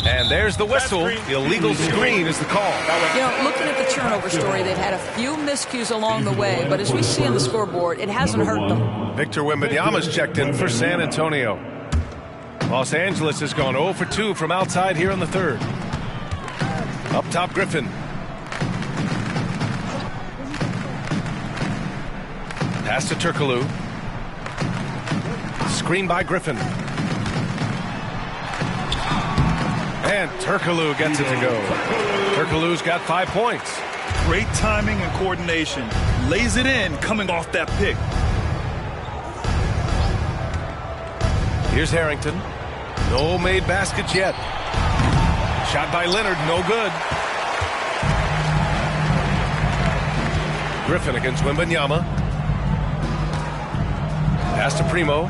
And there's the whistle. Illegal screen is the call. You know, looking at the turnover story, they've had a few miscues along the way, but as we see on the scoreboard, it hasn't hurt them. Victor Wembanyama's checked in for San Antonio. Los Angeles has gone 0 for 2 from outside here in the third. Up top, Griffin. Pass to Turkoglu. Screen by Griffin. And Turkoglu gets it to go. Turkoglu's got 5 points. Great timing and coordination. Lays it in coming off that pick. Here's Harrington. No made baskets yet. Shot by Leonard, no good. Griffin against Wembanyama. Pass to Primo.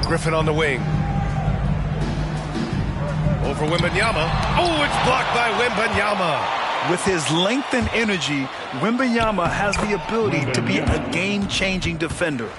Griffin on the wing. Over Wembanyama. Oh, it's blocked by Wembanyama. With his length and energy, Wembanyama has the ability to be a game-changing defender.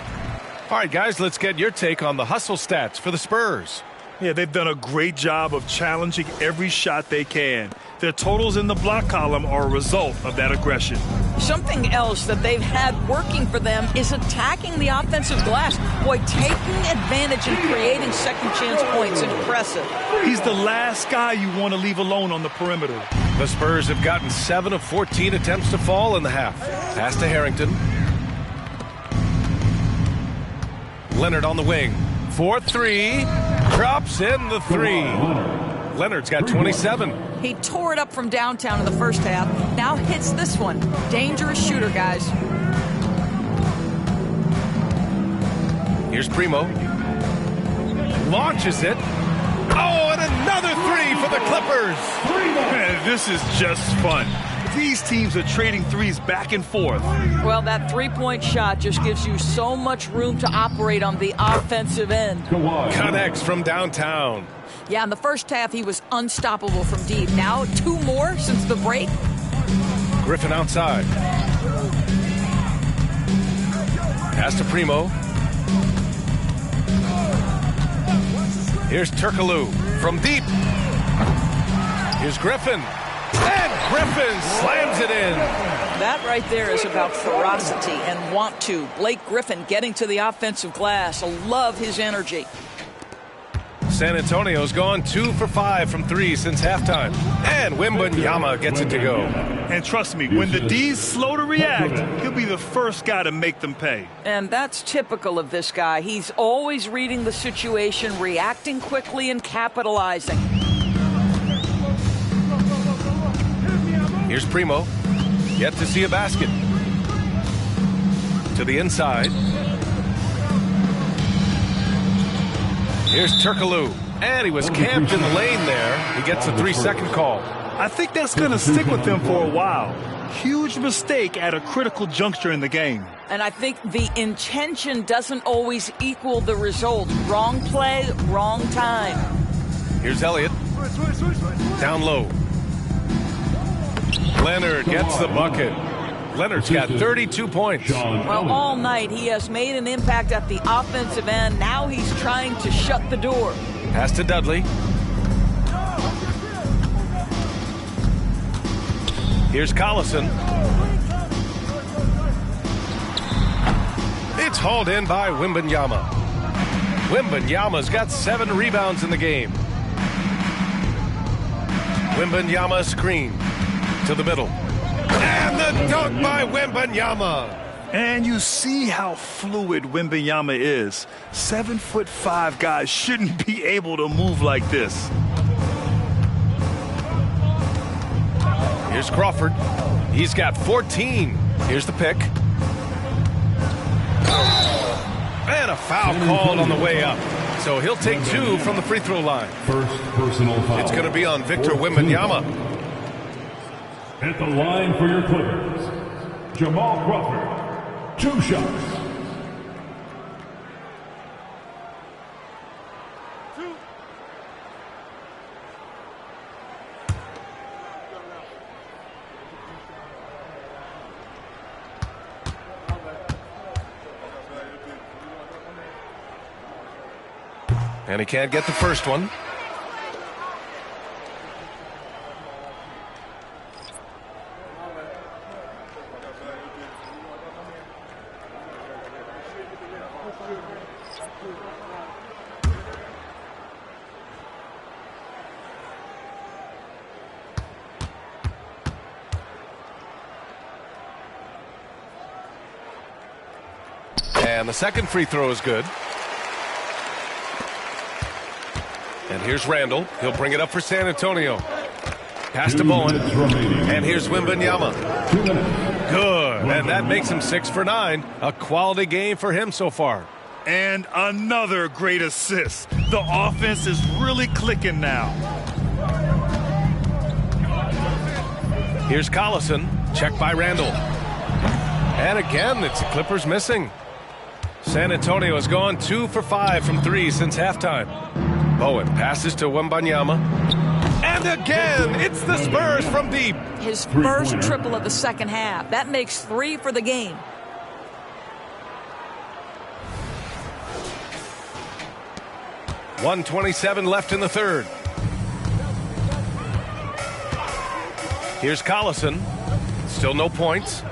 All right, guys, let's get your take on the hustle stats for the Spurs. Yeah, they've done a great job of challenging every shot they can. Their totals in the block column are a result of that aggression. Something else that they've had working for them is attacking the offensive glass. Boy, taking advantage and creating second chance points. Impressive. He's the last guy you want to leave alone on the perimeter. The Spurs have gotten 7 of 14 attempts to fall in the half. Pass to Harrington. Leonard on the wing. 4-3. Drops in the 3. Leonard's got 27. He tore it up from downtown in the first half. Now hits this one. Dangerous shooter, guys. Here's Primo. Launches it. Oh, and another 3 for the Clippers. Man, this is just fun. These teams are trading threes back and forth. Well, that three-point shot just gives you so much room to operate on the offensive end. Connects from downtown. Yeah, in the first half, he was unstoppable from deep. Now, 2 more since the break. Griffin outside. Pass to Primo. Here's Turkoglu from deep. Here's Griffin. And Griffin slams it in. That right there is about ferocity and want to. Blake Griffin getting to the offensive glass. I love his energy. San Antonio's gone 2 for 5 from 3 since halftime. And Wembanyama gets it to go. And trust me, when the D's slow to react, he'll be the first guy to make them pay. And that's typical of this guy. He's always reading the situation, reacting quickly, and capitalizing. Here's Primo. Yet to see a basket. To the inside. Here's Turkoglu. And he was camped in the lane there. He gets a 3-second call. I think that's going to stick with him for a while. Huge mistake at a critical juncture in the game. And I think the intention doesn't always equal the result. Wrong play, wrong time. Here's Elliott. Down low. Leonard gets the bucket. Leonard's got 32 points. Well, all night he has made an impact at the offensive end. Now he's trying to shut the door. Pass to Dudley. Here's Collison. It's hauled in by Wembanyama. Wembanyama's got 7 rebounds in the game. Wembanyama screen to the middle. And the dunk by Wembanyama. And you see how fluid Wembanyama is. 7'5" guys shouldn't be able to move like this. Here's Crawford. He's got 14. Here's the pick. And a foul called on the way up. So he'll take 2 from the free throw line. First personal foul. It's going to be on Victor Wembanyama. At the line for your Clippers, Jamal Crawford. 2 shots. And he can't get the first one. And the second free throw is good. And here's Randall. He'll bring it up for San Antonio. Pass to Bowen. And here's Wembanyama. Good. And that makes him 6 for 9. A quality game for him so far. And another great assist. The offense is really clicking now. Here's Collison. Checked by Randall. And again, it's the Clippers missing. San Antonio has gone 2 for 5 from 3 since halftime. Bowen passes to Wembanyama. And again, it's the Spurs from deep. His first triple of the second half. That makes 3 for the game. .127 left in the third. Here's Collison. Still no points.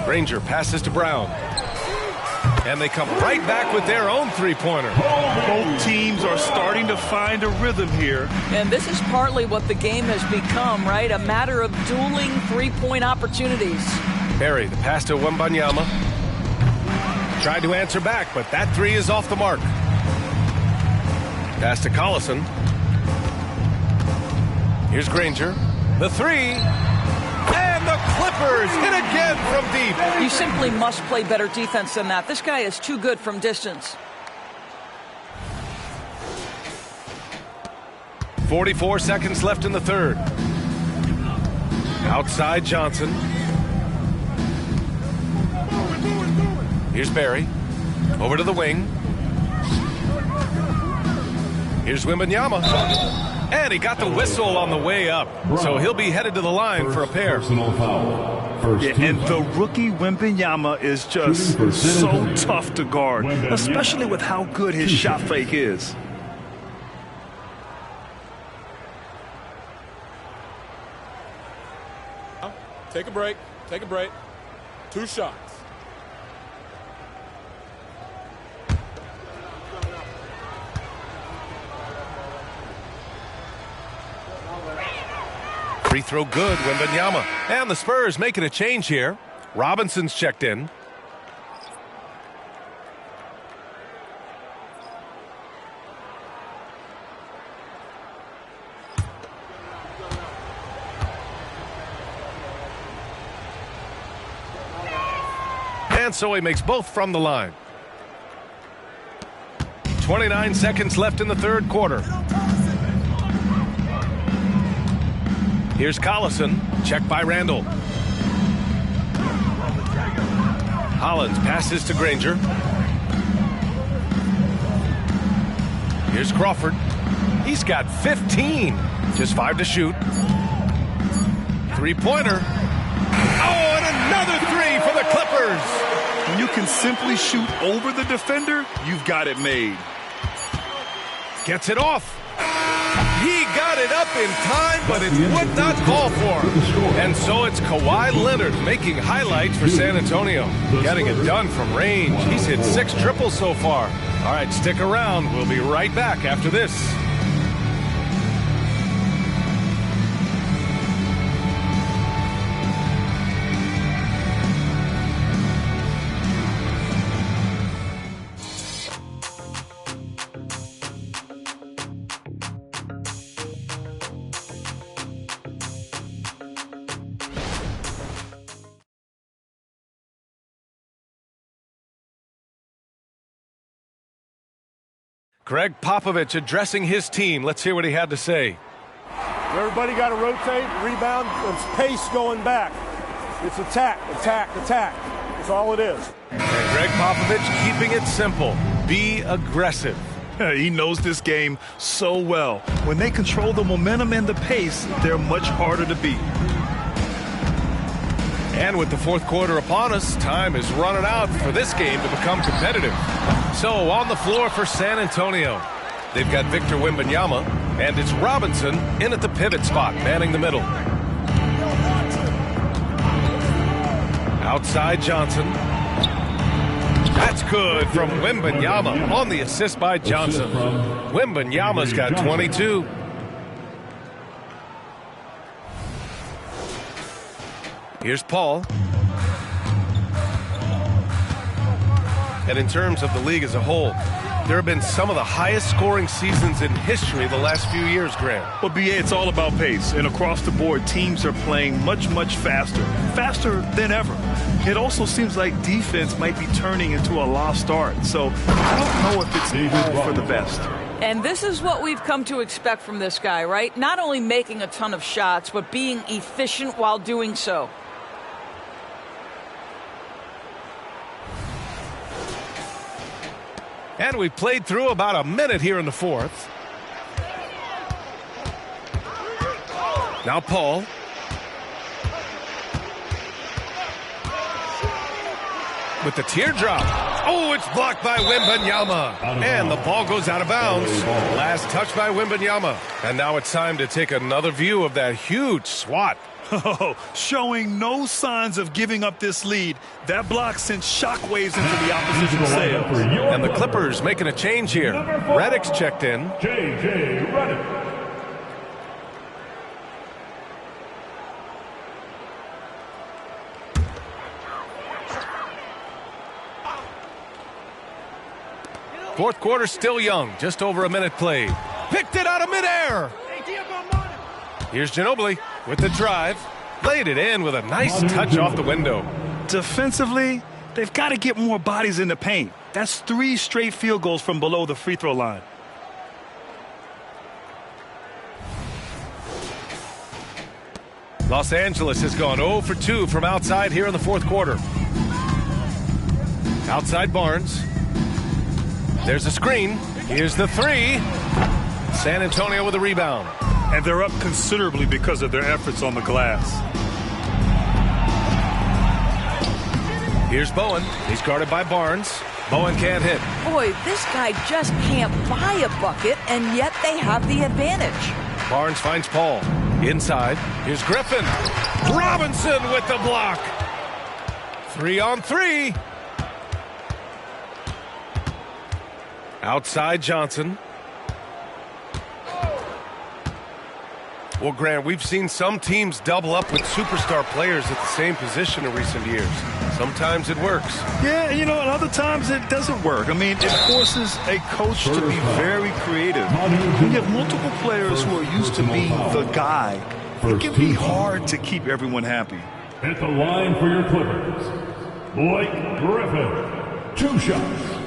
Granger passes to Brown. And they come right back with their own three-pointer. Both teams are starting to find a rhythm here. And this is partly what the game has become, right? A matter of dueling three-point opportunities. Barry, the pass to Wembanyama. Tried to answer back, but that three is off the mark. Pass to Collison. Here's Granger. The three. And the Clippers hit again from deep. You simply must play better defense than that. This guy is too good from distance. 44 seconds left in the third. Outside Johnson. Here's Barry. Over to the wing. Here's Wembanyama. And he got the whistle on the way up. So he'll be headed to the line for a pair. Yeah, and the rookie Wembanyama is just so tough to guard, especially with how good his shot fake is. Take a break. Take a break. 2 shots. Free throw good, Wembanyama. And the Spurs making a change here. Robinson's checked in. And so he makes both from the line. 29 seconds left in the third quarter. Here's Collison. Checked by Randall. Hollins passes to Granger. Here's Crawford. He's got 15. Just 5 to shoot. Three-pointer. Oh, and another three for the Clippers. When you can simply shoot over the defender, you've got it made. Gets it off. He got it up in time, but it would not call for him. And so it's Kawhi Leonard making highlights for San Antonio. Getting it done from range. He's hit 6 triples so far. All right, stick around. We'll be right back after this. Greg Popovich addressing his team. Let's hear what he had to say. Everybody got to rotate, rebound, it's pace going back. It's attack, attack, attack. That's all it is. And Greg Popovich keeping it simple. Be aggressive. He knows this game so well. When they control the momentum and the pace, they're much harder to beat. And with the fourth quarter upon us, time is running out for this game to become competitive. So on the floor for San Antonio, they've got Victor Wembanyama, and it's Robinson in at the pivot spot, manning the middle. Outside Johnson. That's good from Wembanyama on the assist by Johnson. Wembanyama's got 22. Here's Paul. And in terms of the league as a whole, there have been some of the highest scoring seasons in history the last few years, Grant. Well, BA, it's all about pace. And across the board, teams are playing much, much faster. Faster than ever. It also seems like defense might be turning into a lost art. So I don't know if it's all for the best. And this is what we've come to expect from this guy, right? Not only making a ton of shots, but being efficient while doing so. And we've played through about a minute here in the fourth. Now Paul. With the teardrop. Oh, it's blocked by Wembanyama. And the ball goes out of bounds. Last touch by Wembanyama. And now it's time to take another view of that huge swat. Oh, showing no signs of giving up this lead. That block sent shockwaves into the opposition's sails. And the Clippers making a change here. Redick's checked in. J.J. Redick. Fourth quarter still young. Just over a minute played. Picked it out of midair. Here's Ginobili with the drive. Laid it in with a nice touch off the window. Defensively, they've got to get more bodies in the paint. That's 3 straight field goals from below the free throw line. Los Angeles has gone 0 for 2 from outside here in the fourth quarter. Outside Barnes. There's a screen. Here's the 3. San Antonio with a rebound. And they're up considerably because of their efforts on the glass. Here's Bowen. He's guarded by Barnes. Bowen can't hit. Boy, this guy just can't buy a bucket, and yet they have the advantage. Barnes finds Paul. Inside. Here's Griffin. Robinson with the block. 3-on-3. Outside Johnson. Well, Grant, we've seen some teams double up with superstar players at the same position in recent years. Sometimes it works. Yeah, and other times it doesn't work. I mean, it forces a coach to be very creative. When you have multiple players who are used to being the guy, it can be hard to keep everyone happy. At the line for your Clippers, Blake Griffin. 2 shots.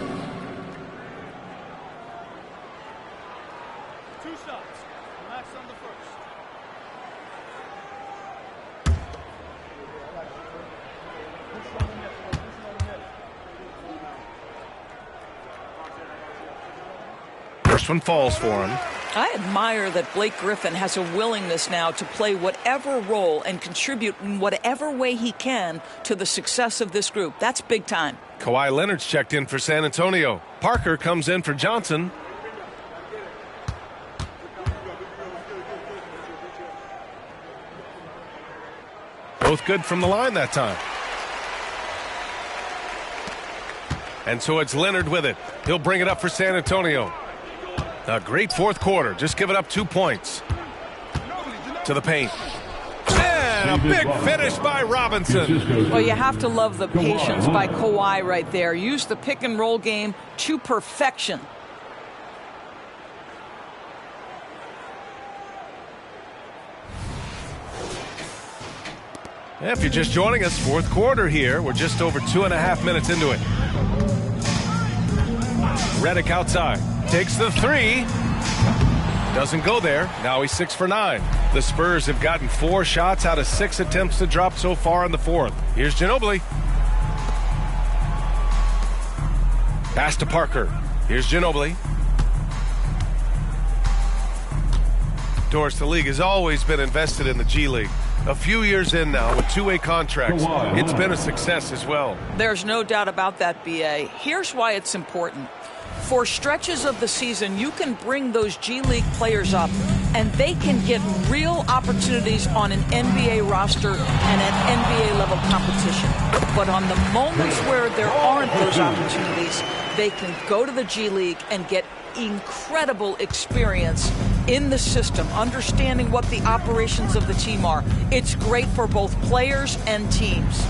First one falls for him. I admire that Blake Griffin has a willingness now to play whatever role and contribute in whatever way he can to the success of this group. That's big time. Kawhi Leonard's checked in for San Antonio. Parker comes in for Johnson. Both good from the line that time. And so it's Leonard with it. He'll bring it up for San Antonio. A great fourth quarter. Just give it up 2 points. To the paint. And a big finish by Robinson. Well, you have to love the patience by Kawhi right there. Use the pick and roll game to perfection. If you're just joining us, fourth quarter here. We're just over 2.5 minutes into it. Redick outside. Takes the 3. Doesn't go there. Now he's 6 for 9. The Spurs have gotten 4 shots out of 6 attempts to drop so far in the fourth. Here's Ginobili. Pass to Parker. Here's Ginobili. Doris, the league has always been invested in the G League. A few years in now with 2-way contracts. It's been a success as well. There's no doubt about that, B.A. Here's why it's important. For stretches of the season, you can bring those G League players up, and they can get real opportunities on an NBA roster and an NBA-level competition. But on the moments where there aren't those opportunities, they can go to the G League and get incredible experience in the system, understanding what the operations of the team are. It's great for both players and teams.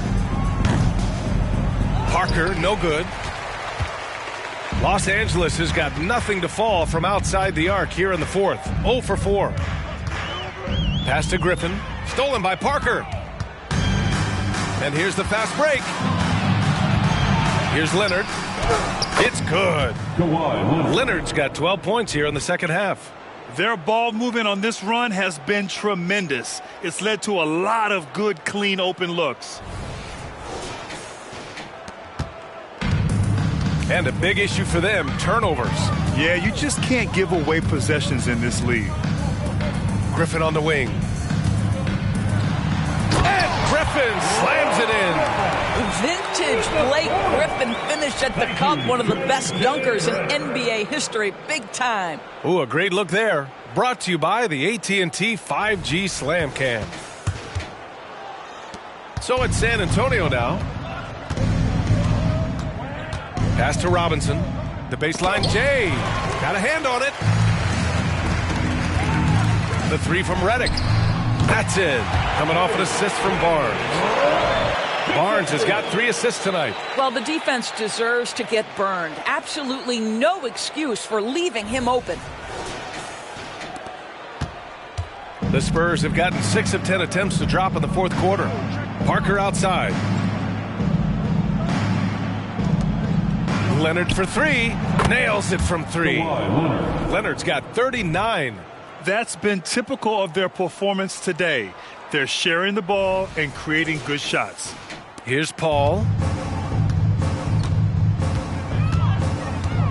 Parker, no good. Los Angeles has got nothing to fall from outside the arc here in the fourth. 0 for 4. Pass to Griffin. Stolen by Parker. And here's the fast break. Here's Leonard. It's good. Leonard's got 12 points here in the second half. Their ball movement on this run has been tremendous. It's led to a lot of good, clean, open looks. And a big issue for them, turnovers. Yeah, you just can't give away possessions in this league. Griffin on the wing. And Griffin slams it in. Vintage Blake Griffin and finish at the cup. One of the best dunkers in NBA history. Big time. Ooh, a great look there. Brought to you by the AT&T 5G Slam Cam. So it's San Antonio now. Pass to Robinson. The baseline, Jay. Got a hand on it. The three from Redick. That's it. Coming off an assist from Barnes. Barnes has got 3 assists tonight. Well, the defense deserves to get burned. Absolutely no excuse for leaving him open. The Spurs have gotten 6 of 10 attempts to drop in the fourth quarter. Parker outside. Leonard for 3. Nails it from 3. Leonard's got 39. That's been typical of their performance today. They're sharing the ball and creating good shots. Here's Paul.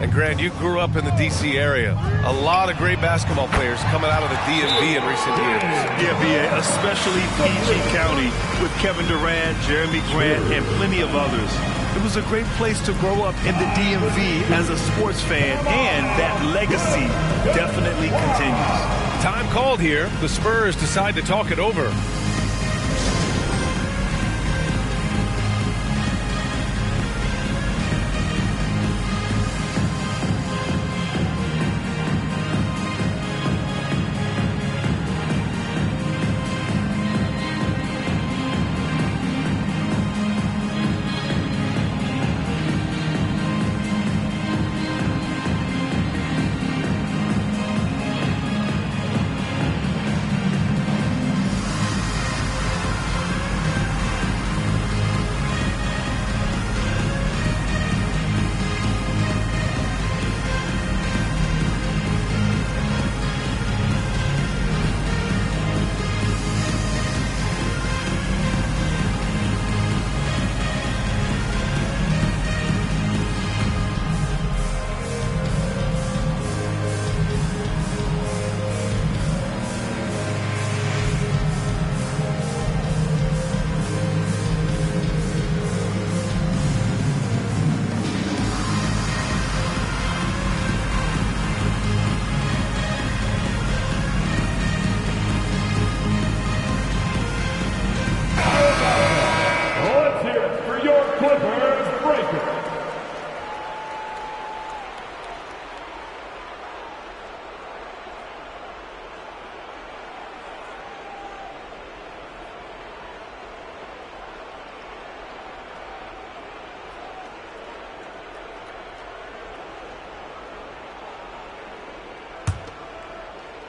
And Grant, you grew up in the D.C. area. A lot of great basketball players coming out of the DMV in recent years. Yeah, B.A., especially PG County with Kevin Durant, Jeremy Grant, and plenty of others. It was a great place to grow up in the DMV as a sports fan, and that legacy definitely continues. Time called here. The Spurs decide to talk it over.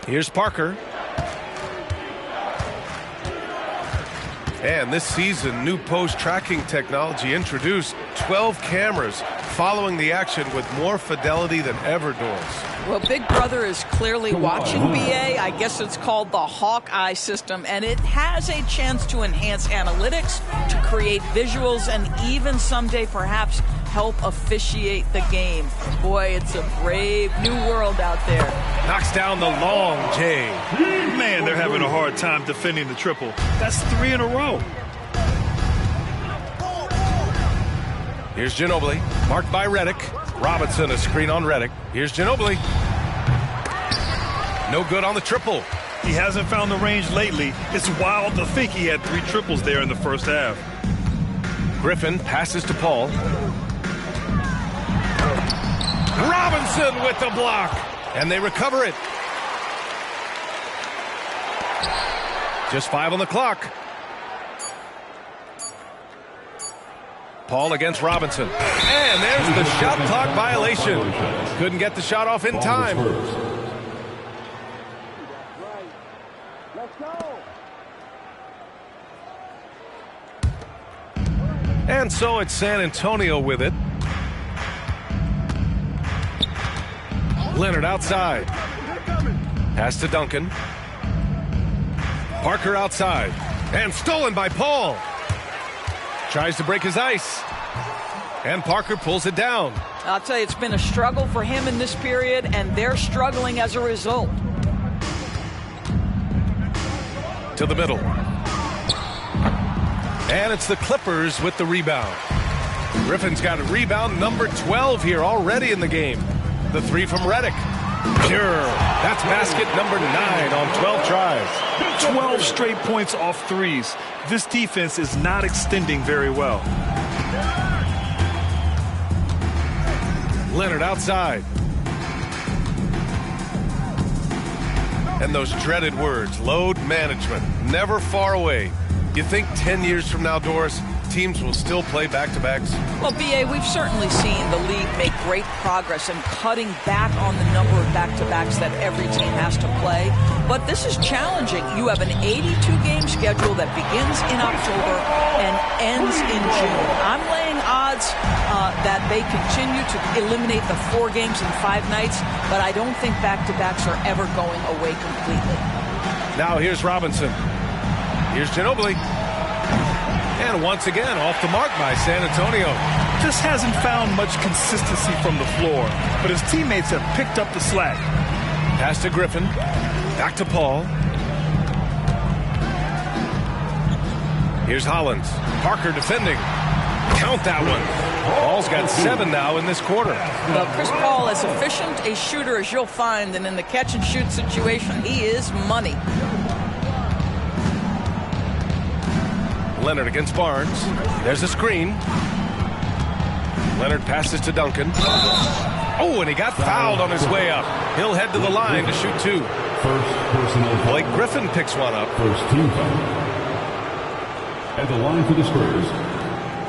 Here's Parker. And this season, new post-tracking technology introduced 12 cameras following the action with more fidelity than ever, Doris. Well, Big Brother is clearly watching, BA. I guess it's called the Hawkeye system, and it has a chance to enhance analytics, to create visuals, and even someday perhaps help officiate the game. Boy, it's a brave new world out there. Knocks down the long J. Man, they're having a hard time defending the triple. That's 3 in a row. Here's Ginobili, marked by Redick. Robinson, a screen on Redick. Here's Ginobili. No good on the triple. He hasn't found the range lately. It's wild to think he had 3 triples there in the first half. Griffin passes to Paul. Robinson with the block. And they recover it. Just 5 on the clock. Paul against Robinson. And there's the shot clock violation. Couldn't get the shot off in time. And so it's San Antonio with it. Leonard outside. Pass to Duncan. Parker outside. And stolen by Paul. Tries to break his ice. And Parker pulls it down. I'll tell you, it's been a struggle for him in this period, and they're struggling as a result. To the middle. And it's the Clippers with the rebound. Griffin's got a rebound, number 12 here already in the game. The three from Reddick. Pure. That's basket number 9 on 12 tries. 12 straight points off threes. This defense is not extending very well. Leonard outside. And those dreaded words, load management, never far away. You think 10 years from now, Doris, teams will still play back-to-backs? Well, B.A., we've certainly seen the league make great progress in cutting back on the number of back-to-backs that every team has to play. But this is challenging. You have an 82-game schedule that begins in October and ends in June. I'm laying odds that they continue to eliminate the 4 games in 5 nights, but I don't think back-to-backs are ever going away completely. Now here's Robinson. Here's Ginobili. And once again, off the mark by San Antonio. Just hasn't found much consistency from the floor, but his teammates have picked up the slack. Pass to Griffin. Back to Paul. Here's Hollins. Parker defending. Count that one. Paul's got 7 now in this quarter. Well, Chris Paul, as efficient a shooter as you'll find, and in the catch-and-shoot situation, he is money. Leonard against Barnes. There's a screen. Leonard passes to Duncan. Oh, and he got fouled on his way up. He'll head to the line to shoot 2. First personal foul. Blake Griffin picks one up. First team foul. At the line for the Spurs,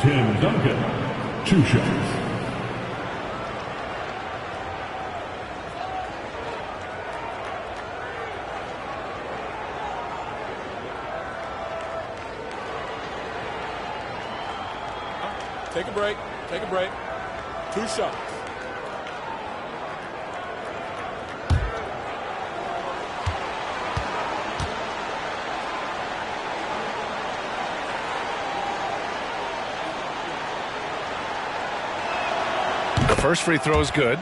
Tim Duncan. 2 shots. Take a break. Take a break. 2 shots. The first free throw is good.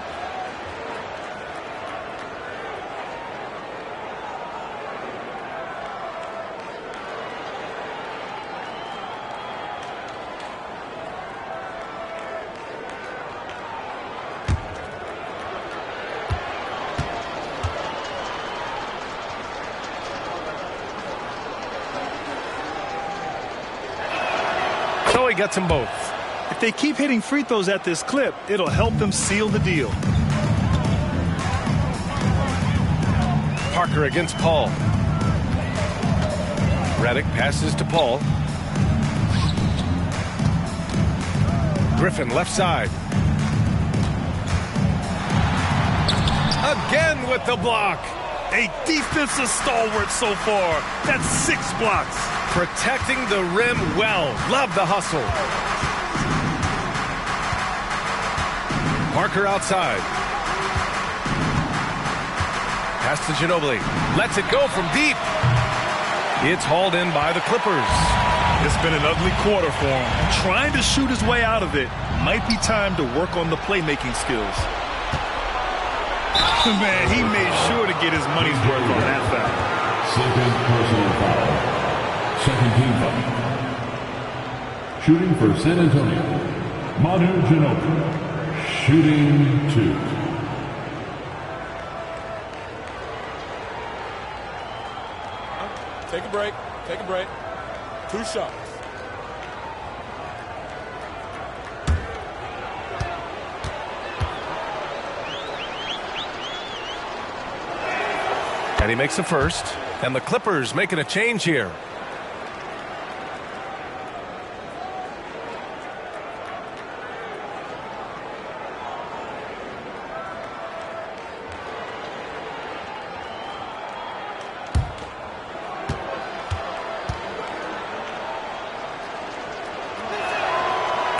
So he gets them both. If they keep hitting free throws at this clip, it'll help them seal the deal. Parker against Paul. Reddick passes to Paul. Griffin left side. Again with the block. A defensive stalwart so far. That's 6 blocks. Protecting the rim well. Love the hustle. Parker outside. Pass to Ginobili. Lets it go from deep. It's hauled in by the Clippers. It's been an ugly quarter for him. Trying to shoot his way out of it. Might be time to work on the playmaking skills. Man, he made sure to get his money's worth on that foul. Second personal foul. Second team foul. Shooting for San Antonio, Manu Ginobili. Shooting 2. Take a break. Take a break. 2 shots. And he makes the first. And the Clippers making a change here.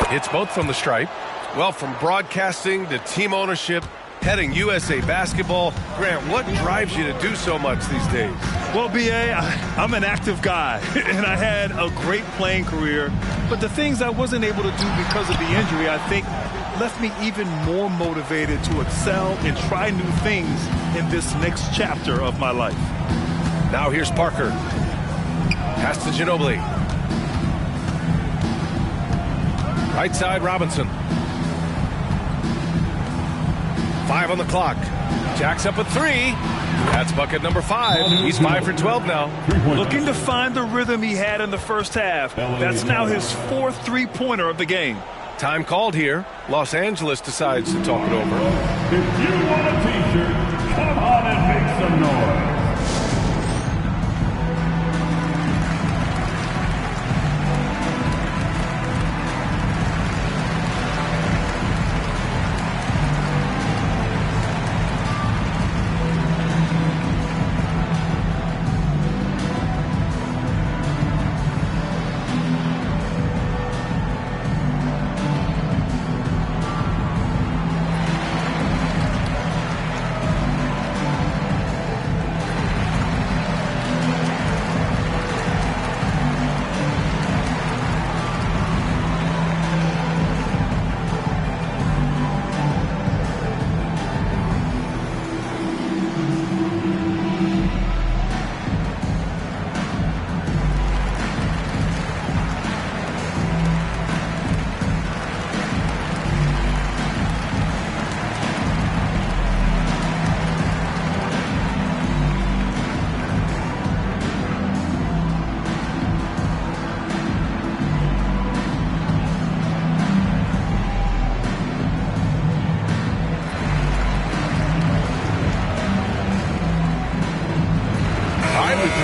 It's both from the stripe. Well, from broadcasting to team ownership, heading USA basketball. Grant, what drives you to do so much these days? Well, B.A., I'm an active guy, and I had a great playing career. But the things I wasn't able to do because of the injury, I think, left me even more motivated to excel and try new things in this next chapter of my life. Now here's Parker. Pass to Ginobili. Right side, Robinson. 5 on the clock. Jacks up a 3. That's bucket number 5. He's 5 for 12 now. Looking to find the rhythm he had in the first half. That's now his 4th three-pointer of the game. Time called here. Los Angeles decides to talk it over. If you want a t-shirt, come on and make some noise.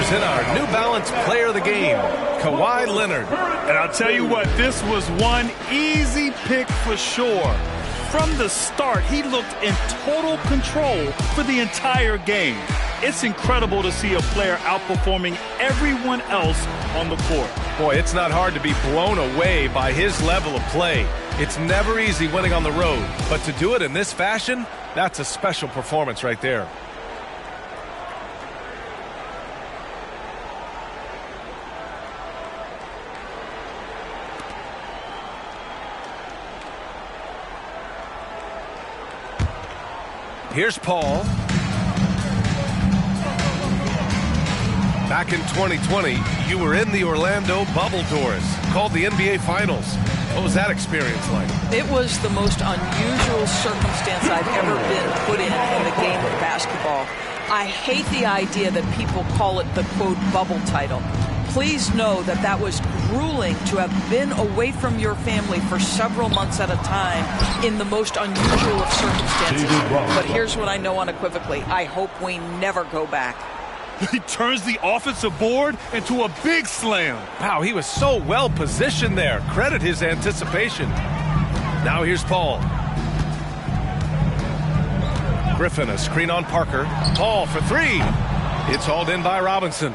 In our New Balance player of the game, Kawhi Leonard. And I'll tell you what, this was one easy pick for sure. From the start, he looked in total control for the entire game. It's incredible to see a player outperforming everyone else on the court. Boy, it's not hard to be blown away by his level of play. It's never easy winning on the road, but to do it in this fashion, that's a special performance right there. Here's Paul. Back in 2020, you were in the Orlando bubble doors, called the NBA Finals. What was that experience like? It was the most unusual circumstance I've ever been put in the game of basketball. I hate the idea that people call it the, quote, bubble title. Please know that that was grueling to have been away from your family for several months at a time in the most unusual of circumstances. But here's what I know unequivocally. I hope we never go back. He turns the offensive board into a big slam. Wow, he was so well positioned there. Credit his anticipation. Now here's Paul. Griffin, a screen on Parker. Paul for 3. It's hauled in by Robinson.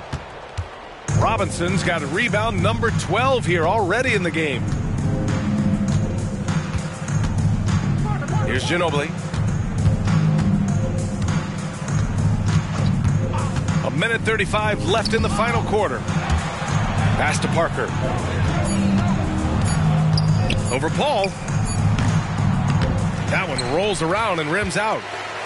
Robinson's got a rebound number 12 here already in the game. Here's Ginobili. A minute 35 left in the final quarter. Pass to Parker. Over Paul. That one rolls around and rims out.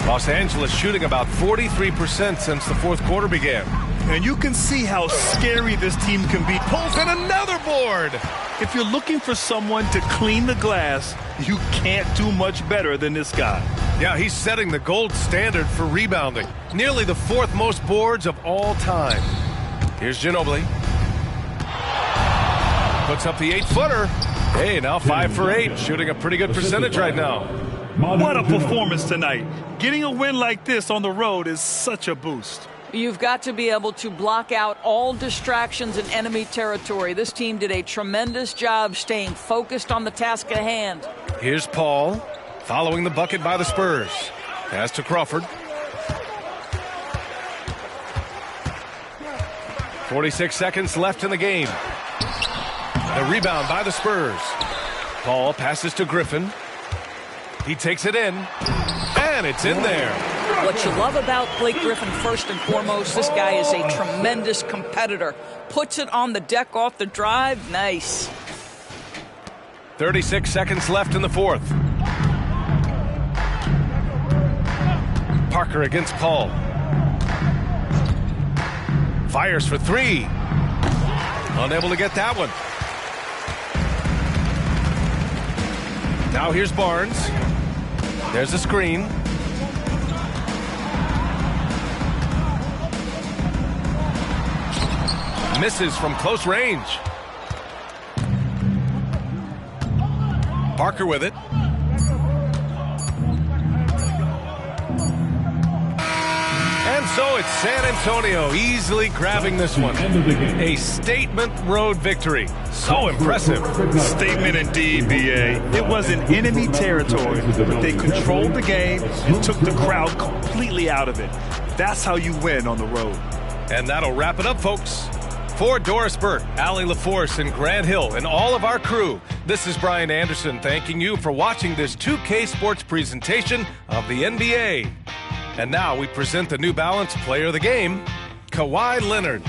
Los Angeles shooting about 43% since the fourth quarter began. And you can see how scary this team can be. Pulls in another board. If you're looking for someone to clean the glass, you can't do much better than this guy. Yeah, he's setting the gold standard for rebounding. Nearly the 4th most boards of all time. Here's Ginobili. Puts up the 8-footer. Hey, now 5 for 8. Shooting a pretty good percentage right now. What a performance tonight. Getting a win like this on the road is such a boost. You've got to be able to block out all distractions in enemy territory. This team did a tremendous job staying focused on the task at hand. Here's Paul, following the bucket by the Spurs. Pass to Crawford. 46 seconds left in the game. The rebound by the Spurs. Paul passes to Griffin. He takes it in, and it's in there. What you love about Blake Griffin, first and foremost, this guy is a tremendous competitor. Puts it on the deck off the drive. Nice. 36 seconds left in the fourth. Parker against Paul. Fires for 3. Unable to get that one. Now here's Barnes. There's a screen. Misses from close range. Parker with it. And so it's San Antonio easily grabbing this one. A statement road victory. So impressive. Statement indeed, B.A. It was in enemy territory, but they controlled the game and took the crowd completely out of it. That's how you win on the road. And that'll wrap it up, folks. For Doris Burke, Allie LaForce, and Grant Hill, and all of our crew, this is Brian Anderson thanking you for watching this 2K Sports presentation of the NBA. And now we present the New Balance Player of the Game, Kawhi Leonard.